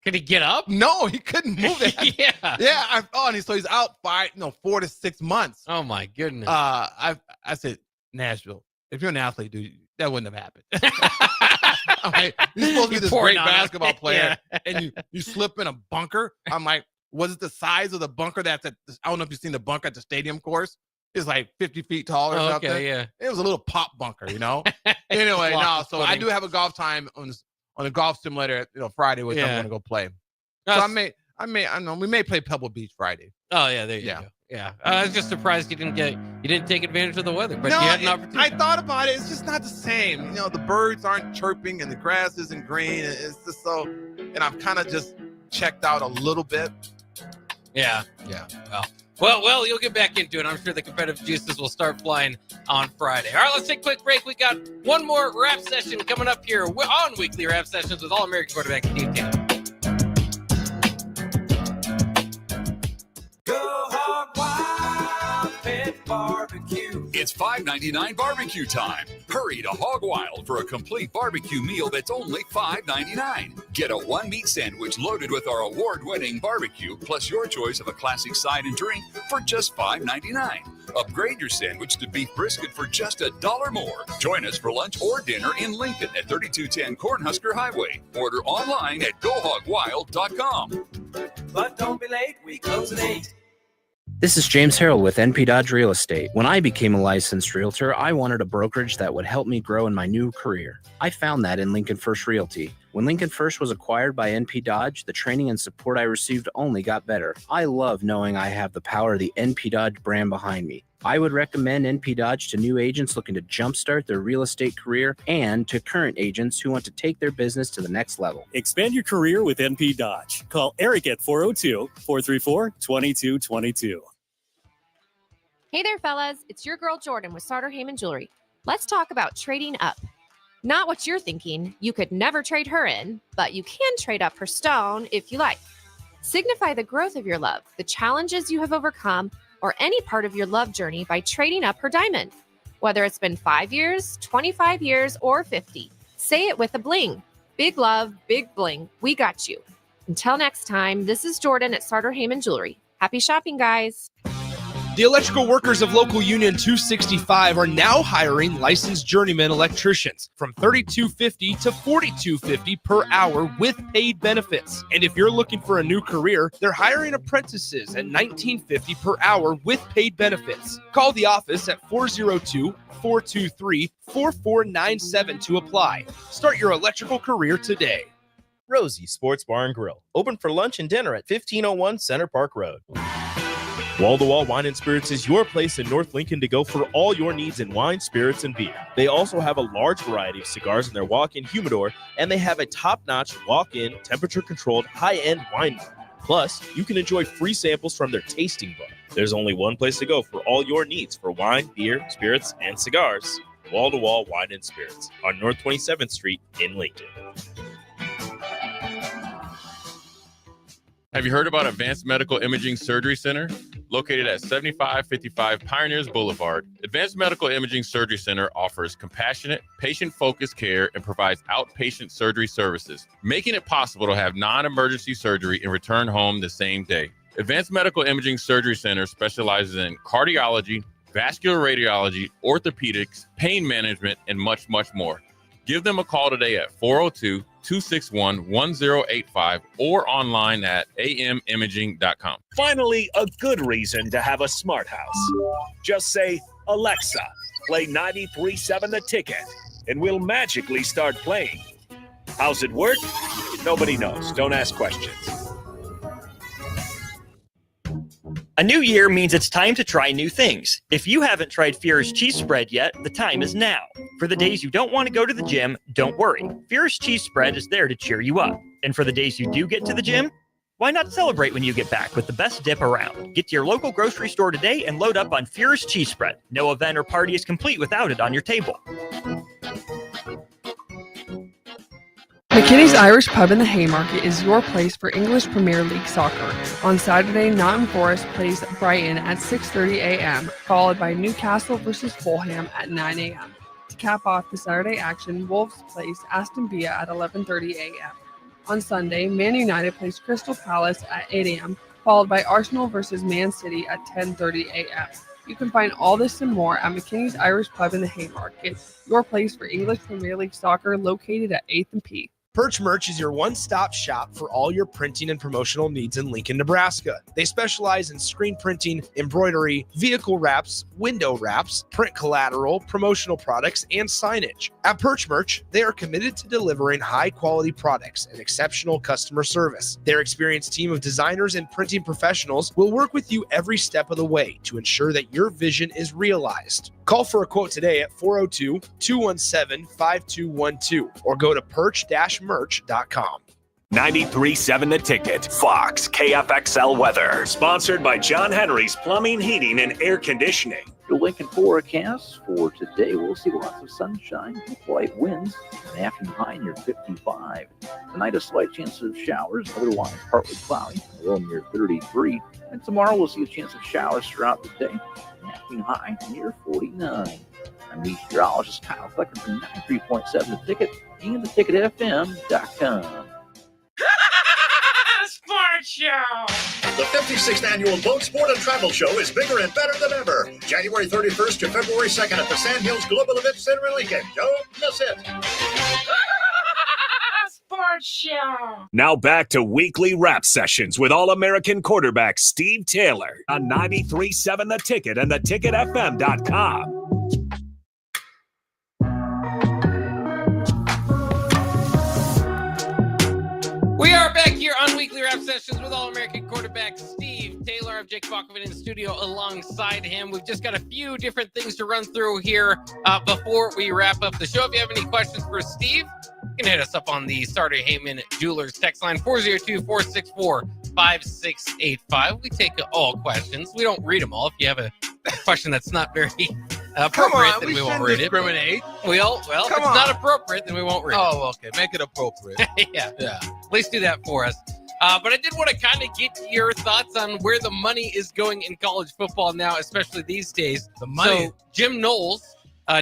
Could he get up? No, he couldn't move it. Yeah. So he's out 4 to 6 months. Oh my goodness. I said, Nashville, if you're an athlete, dude, that wouldn't have happened. I'm like, you're supposed to be this great basketball player, and you slip in a bunker. I'm like, was it the size of the bunker that's at, I don't know if you've seen the bunker at the stadium course. It's like 50 feet tall or something. Okay, yeah. It was a little pop bunker, you know? Anyway, no, so I do have a golf time on a golf simulator, Friday, which I'm going to go play. So I know we may play Pebble Beach Friday. Oh yeah, there you go. Yeah, I was just surprised you didn't take advantage of the weather, but no, you had an opportunity. I thought about it. It's just not the same. The birds aren't chirping and the grass isn't green. It's just so, and I'm kind of just checked out a little bit. Yeah. Well, you'll get back into it. I'm sure the competitive juices will start flying on Friday. All right, let's take a quick break. We got one more rap session coming up here on Weekly Rap Sessions with All-American quarterback Steve Taylor. Barbecue. It's $5.99 barbecue time. Hurry to Hog Wild for a complete barbecue meal that's only $5.99. Get a one-meat sandwich loaded with our award-winning barbecue, plus your choice of a classic side and drink for just $5.99. Upgrade your sandwich to beef brisket for just $1 more. Join us for lunch or dinner in Lincoln at 3210 Cornhusker Highway. Order online at GoHogWild.com. But don't be late, we close at 8. This is James Harrell with NP Dodge Real Estate. When I became a licensed realtor, I wanted a brokerage that would help me grow in my new career. I found that in Lincoln First Realty. When Lincoln First was acquired by NP Dodge, the training and support I received only got better. I love knowing I have the power of the NP Dodge brand behind me. I would recommend NP Dodge to new agents looking to jumpstart their real estate career and to current agents who want to take their business to the next level. Expand your career with NP Dodge. Call Eric at 402-434-2222. Hey there, fellas. It's your girl Jordan with Sartor Heyman Jewelry. Let's talk about trading up. Not what you're thinking. You could never trade her in, but you can trade up her stone if you like. Signify the growth of your love, the challenges you have overcome, or any part of your love journey by trading up her diamond. Whether it's been 5 years, 25 years, or 50, say it with a bling. Big love, big bling. We got you. Until next time, this is Jordan at Sartor Heyman Jewelry. Happy shopping, guys. The electrical workers of Local Union 265 are now hiring licensed journeyman electricians from $32.50 to $42.50 per hour with paid benefits. And if you're looking for a new career, they're hiring apprentices at $19.50 per hour with paid benefits. Call the office at 402-423-4497 to apply. Start your electrical career today. Rosie Sports Bar and Grill, open for lunch and dinner at 1501 Center Park Road. Wall to Wall Wine and Spirits is your place in North Lincoln to go for all your needs in wine, spirits, and beer. They also have a large variety of cigars in their walk-in humidor, and they have a top-notch walk-in, temperature-controlled, high-end wine bar. Plus, you can enjoy free samples from their tasting book. There's only one place to go for all your needs for wine, beer, spirits, and cigars. Wall to Wall Wine and Spirits on North 27th Street in Lincoln. Have you heard about Advanced Medical Imaging Surgery Center? Located at 7555 Pioneers Boulevard, Advanced Medical Imaging Surgery Center offers compassionate, patient-focused care and provides outpatient surgery services, making it possible to have non-emergency surgery and return home the same day. Advanced Medical Imaging Surgery Center specializes in cardiology, vascular radiology, orthopedics, pain management, and much, much more. Give them a call today at 402-261-1085 or online at amimaging.com. Finally, a good reason to have a smart house. Just say, Alexa, play 93.7 The Ticket, and we'll magically start playing. How's it work? Nobody knows. Don't ask questions. A new year means it's time to try new things. If you haven't tried Fierce Cheese Spread yet, the time is now. For the days you don't want to go to the gym, don't worry. Fierce Cheese Spread is there to cheer you up. And for the days you do get to the gym, why not celebrate when you get back with the best dip around? Get to your local grocery store today and load up on Fierce Cheese Spread. No event or party is complete without it on your table. McKinney's Irish Pub in the Haymarket is your place for English Premier League soccer. On Saturday, Nottingham Forest plays Brighton at 6:30 a.m., followed by Newcastle versus Fulham at 9 a.m. To cap off the Saturday action, Wolves plays Aston Villa at 11:30 a.m. On Sunday, Man United plays Crystal Palace at 8 a.m., followed by Arsenal versus Man City at 10:30 a.m. You can find all this and more at McKinney's Irish Pub in the Haymarket, your place for English Premier League soccer, located at 8th and P. Perch Merch is your one-stop shop for all your printing and promotional needs in Lincoln, Nebraska. They specialize in screen printing, embroidery, vehicle wraps, window wraps, print collateral, promotional products, and signage. At Perch Merch, they are committed to delivering high-quality products and exceptional customer service. Their experienced team of designers and printing professionals will work with you every step of the way to ensure that your vision is realized. Call for a quote today at 402-217-5212 or go to perch-merch.com. 93.7 The Ticket, Fox, KFXL weather. Sponsored by John Henry's Plumbing, Heating, and Air Conditioning. Your Lincoln forecast for today, we'll see lots of sunshine, light winds, an afternoon high near 55. Tonight, a slight chance of showers, otherwise partly cloudy, a low near 33. And tomorrow, we'll see a chance of showers throughout the day, an afternoon high near 49. I'm meteorologist Kyle Flecker from 93.7 The Ticket and theticketfm.com. Sports Show! The 56th Annual Boat Sport and Travel Show is bigger and better than ever. January 31st to February 2nd at the Sand Hills Global Event Center in Lincoln. Don't miss it. Sports Show! Now back to weekly rap sessions with All-American quarterback Steve Taylor on 93.7 The Ticket and theticketfm.com. We are back here on Weekly Rap Sessions with All-American quarterback Steve Taylor. I'm Jake Bakovic in the studio alongside him. We've just got a few different things to run through here before we wrap up the show. If you have any questions for Steve, you can hit us up on the Starter Heyman Jewelers text line, 402-464-5685. We take all questions. We don't read them all. If you have a question that's not very appropriate, then we won't read it. Well, if it's not appropriate, then we won't read it. Oh, okay. Make it appropriate. Yeah. Please do that for us. But I did want to kind of get your thoughts on where the money is going in college football now, especially these days. The money. So Jim Knowles,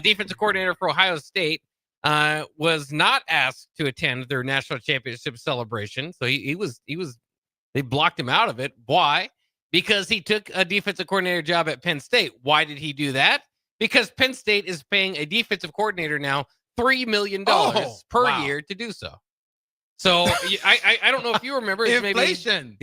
defensive coordinator for Ohio State, was not asked to attend their national championship celebration. So they blocked him out of it. Why? Because he took a defensive coordinator job at Penn State. Why did he do that? Because Penn State is paying a defensive coordinator now $3 million per year to do so. So I don't know if you remember. Inflation.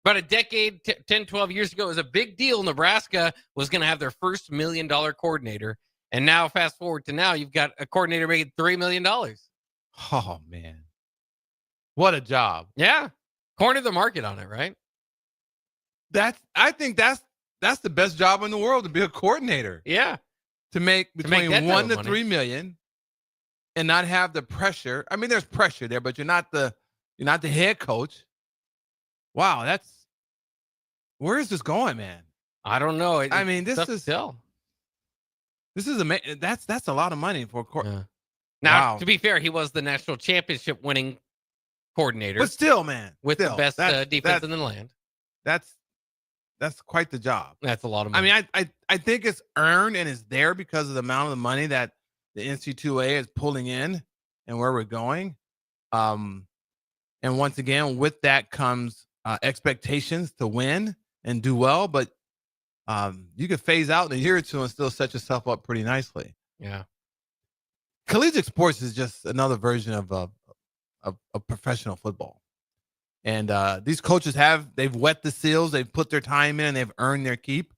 About a decade, 10, 12 years ago, it was a big deal. Nebraska was going to have their first $1 million coordinator. And now, fast forward to now, you've got a coordinator making $3 million. Oh, man. What a job. Yeah. Corner the market on it, right? I think that's the best job in the world, to be a coordinator. Yeah. To make between $1 to $3 million and not have the pressure. I mean, there's pressure there, but you're not the head coach. Wow, where is this going, man? I don't know. This is amazing. That's a lot of money for a coordinator. Now, to be fair, he was the national championship winning coordinator. But still, man. With the best defense in the land. That's quite the job. That's a lot of money. I mean, I think it's earned and it's there because of the amount of money that the NC2A is pulling in and where we're going. And once again, with that comes expectations to win and do well. But you could phase out in a year or two and still set yourself up pretty nicely. Yeah. Collegiate sports is just another version of professional football. And these coaches they've wet the seals, they've put their time in, and they've earned their keep.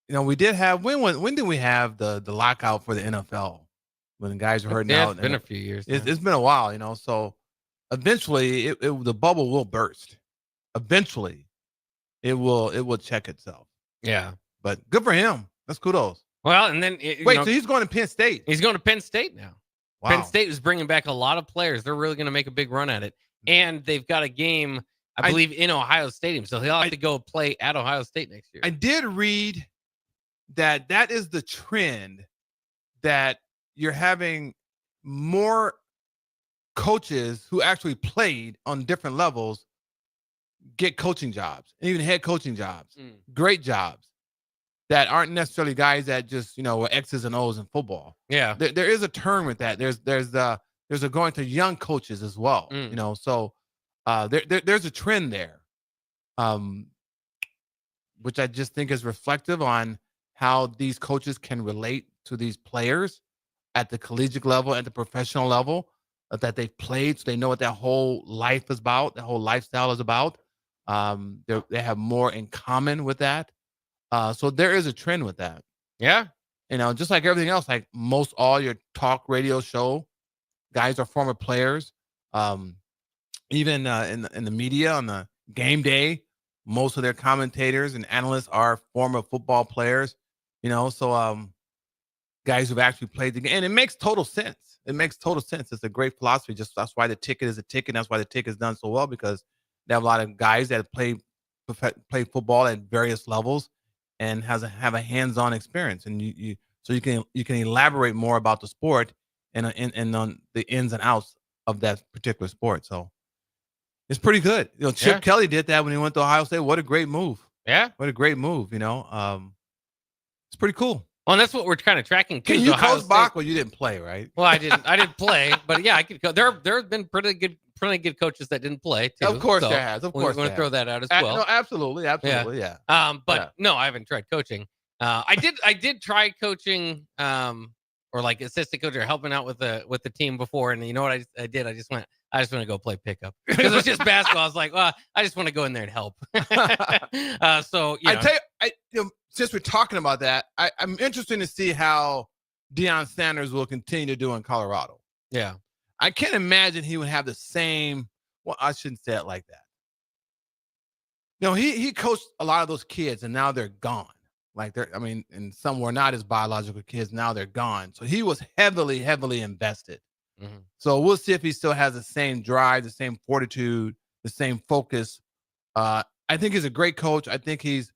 We did have when did we have the lockout for the NFL when the guys were hurting out? It's been a few years. It's been a while, so eventually the bubble will burst. eventually it will check itself. Yeah. But good for him. That's kudos. Well, and then so he's going to Penn State. He's going to Penn State now. Wow. Penn State is bringing back a lot of players. They're really going to make a big run at it. And they've got a game, I believe, in Ohio Stadium. So he'll have to go play at Ohio State next year. I did read that is the trend, that you're having more coaches who actually played on different levels get coaching jobs, and even head coaching jobs, great jobs that aren't necessarily guys that just, were X's and O's in football. Yeah. There is a term with that. There's a going to young coaches as well, so there's a trend there, which I just think is reflective on how these coaches can relate to these players at the collegiate level, at the professional level, that they've played, so they know what that whole life is about, that whole lifestyle is about. They have more in common with that. So there is a trend with that. Yeah. Just like everything else, like most all your talk radio show guys are former players. Even in the media on the game day, most of their commentators and analysts are former football players. So guys who've actually played the game, and it makes total sense. It makes total sense. It's a great philosophy. Just that's why the ticket is a ticket. That's why the ticket is done so well, because they have a lot of guys that play football at various levels and have a hands-on experience, and you can elaborate more about the sport and on the ins and outs of that particular sport. So it's pretty good. Chip Kelly did that when he went to Ohio State. What a great move. Yeah. What a great move. It's pretty cool. Well, and that's what we're kind of tracking too. Can you coach Bach? Well, you didn't play, right? Well, I didn't play, but yeah, I could go. There have been pretty good coaches that didn't play too. Of course there has. Of course, we're going to throw that out as well. No, absolutely, yeah. No, I haven't tried coaching. I did try coaching, or like assistant coach or helping out with the team before, and you know what I did? I just want to go play pickup because it was just basketball. I was like, well, I just want to go in there and help. So I tell you, since we're talking about that, I'm interested to see how Deion Sanders will continue to do in Colorado. Yeah. I can't imagine he would have the same. Well, I shouldn't say it like that. He coached a lot of those kids, and now they're gone. And some were not his biological kids. Now they're gone. So he was heavily, heavily invested. Mm-hmm. So we'll see if he still has the same drive, the same fortitude, the same focus. I think he's a great coach. I think he's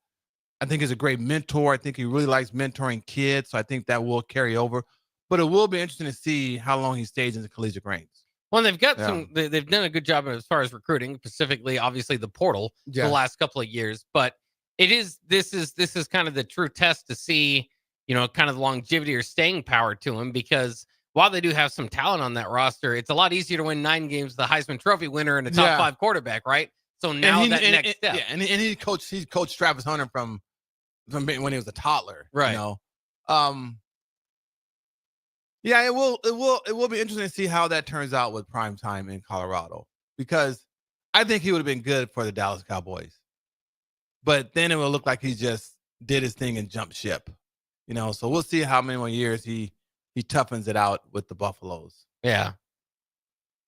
a great mentor. I think he really likes mentoring kids. So I think that will carry over. But it will be interesting to see how long he stays in the collegiate ranks. Well, they've got they've done a good job as far as recruiting, specifically, obviously, the portal the last couple of years. But this is kind of the true test to see, kind of the longevity or staying power to him, because while they do have some talent on that roster, it's a lot easier to win 9 games, the Heisman Trophy winner and a top 5 quarterback, right? So now next step. Yeah, and he coached Travis Hunter from when he was a toddler. Right. Yeah, it will be interesting to see how that turns out with prime time in Colorado, because I think he would have been good for the Dallas Cowboys. But then it will look like he just did his thing and jumped ship. So we'll see how many more years he toughens it out with the Buffaloes. Yeah.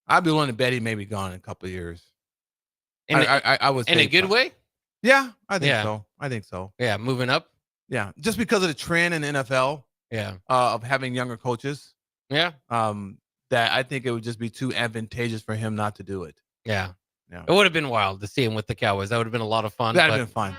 I'd be willing to bet he may be gone in a couple of years. I would say in a good way? Yeah, I think so. Yeah, moving up. Yeah, just because of the trend in the NFL. Yeah. Of having younger coaches. Yeah. That I think it would just be too advantageous for him not to do it. Yeah. It would have been wild to see him with the Cowboys. That would have been a lot of fun. That'd have been fun.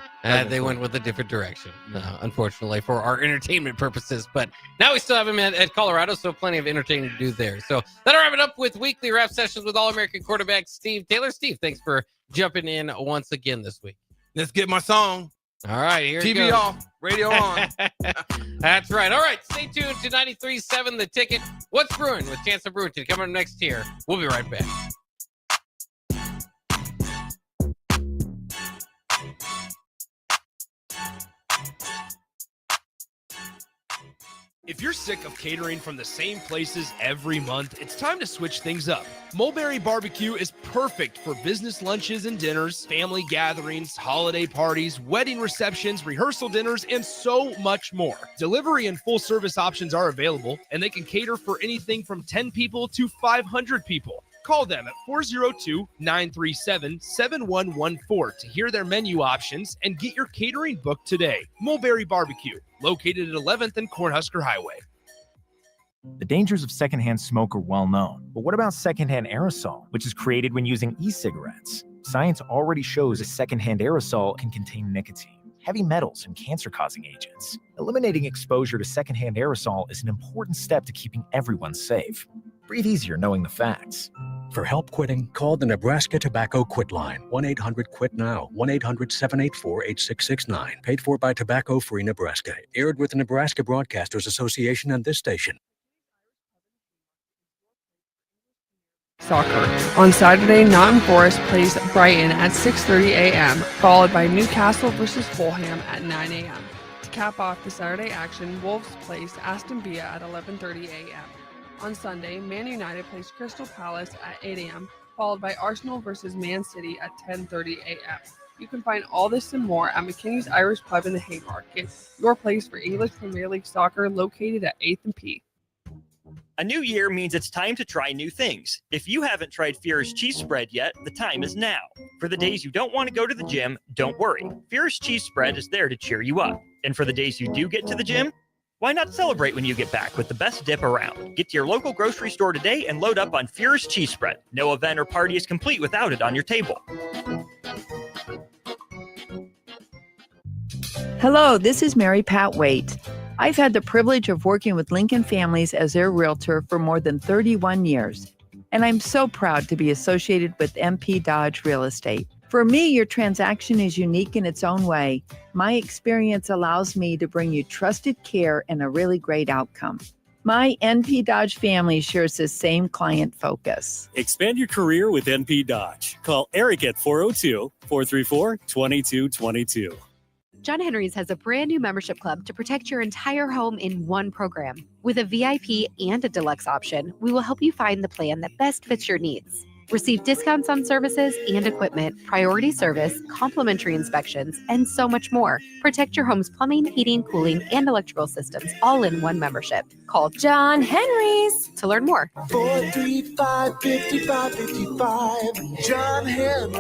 They went with a different direction, unfortunately, for our entertainment purposes. But now we still have him at Colorado, so plenty of entertaining to do there. So that'll wrap it up with weekly wrap sessions with All-American quarterback Steve Taylor. Steve, thanks for jumping in once again this week. Let's get my song. All right, here TV goes. off, radio on. That's right. All right, stay tuned to 93.7 The Ticket. What's Brewing with Chance of Brewington coming up next year. We'll be right back. If you're sick of catering from the same places every month, it's time to switch things up. Mulberry Barbecue is perfect for business lunches and dinners, family gatherings, holiday parties, wedding receptions, rehearsal dinners, and so much more. Delivery and full service options are available, and they can cater for anything from 10 people to 500 people. call them at 402-937-7114 to hear their menu options and get your catering booked today. Mulberry Barbecue, located at 11th and Cornhusker Highway. The dangers of secondhand smoke are well known, but what about secondhand aerosol, which is created when using e-cigarettes? Science already shows a secondhand aerosol can contain nicotine, heavy metals, and cancer-causing agents. Eliminating exposure to secondhand aerosol is an important step to keeping everyone safe. Breathe easier knowing the facts. For help quitting, call the Nebraska Tobacco Quit Line, 1-800-QUIT-NOW, 1-800-784-8669. Paid for by Tobacco Free Nebraska. Aired with the Nebraska Broadcasters Association and this station. Soccer. On Saturday, Nottingham Forest plays Brighton at 6:30 a.m., followed by Newcastle versus Fulham at 9 a.m. To cap off the Saturday action, Wolves plays Aston Villa at 11:30 a.m. On Sunday, Man United plays Crystal Palace at 8 a.m., followed by Arsenal versus Man City at 10:30 a.m. You can find all this and more at McKinney's Irish Pub in the Haymarket, your place for English Premier League soccer, located at 8th and P. A new year means it's time to try new things. If you haven't tried Fierce Cheese Spread yet, the time is now. For the days you don't want to go to the gym, don't worry. Fierce Cheese Spread is there to cheer you up. And for the days you do get to the gym, why not celebrate when you get back with the best dip around? Get to your local grocery store today and load up on Fierce Cheese Spread. No event or party is complete without it on your table. Hello, this is Mary Pat Waite. I've had the privilege of working with Lincoln Families as their realtor for more than 31 years, and I'm so proud to be associated with MP Dodge Real Estate. For me, your transaction is unique in its own way. My experience allows me to bring you trusted care and a really great outcome. My NP Dodge family shares the same client focus. Expand your career with NP Dodge. Call Eric at 402-434-2222. John Henry's has a brand new membership club to protect your entire home in one program. With a VIP and a deluxe option, we will help you find the plan that best fits your needs. Receive discounts on services and equipment, priority service, complimentary inspections, and so much more. Protect your home's plumbing, heating, cooling, and electrical systems all in one membership. Call John Henry's to learn more. 435-5555. John Henry.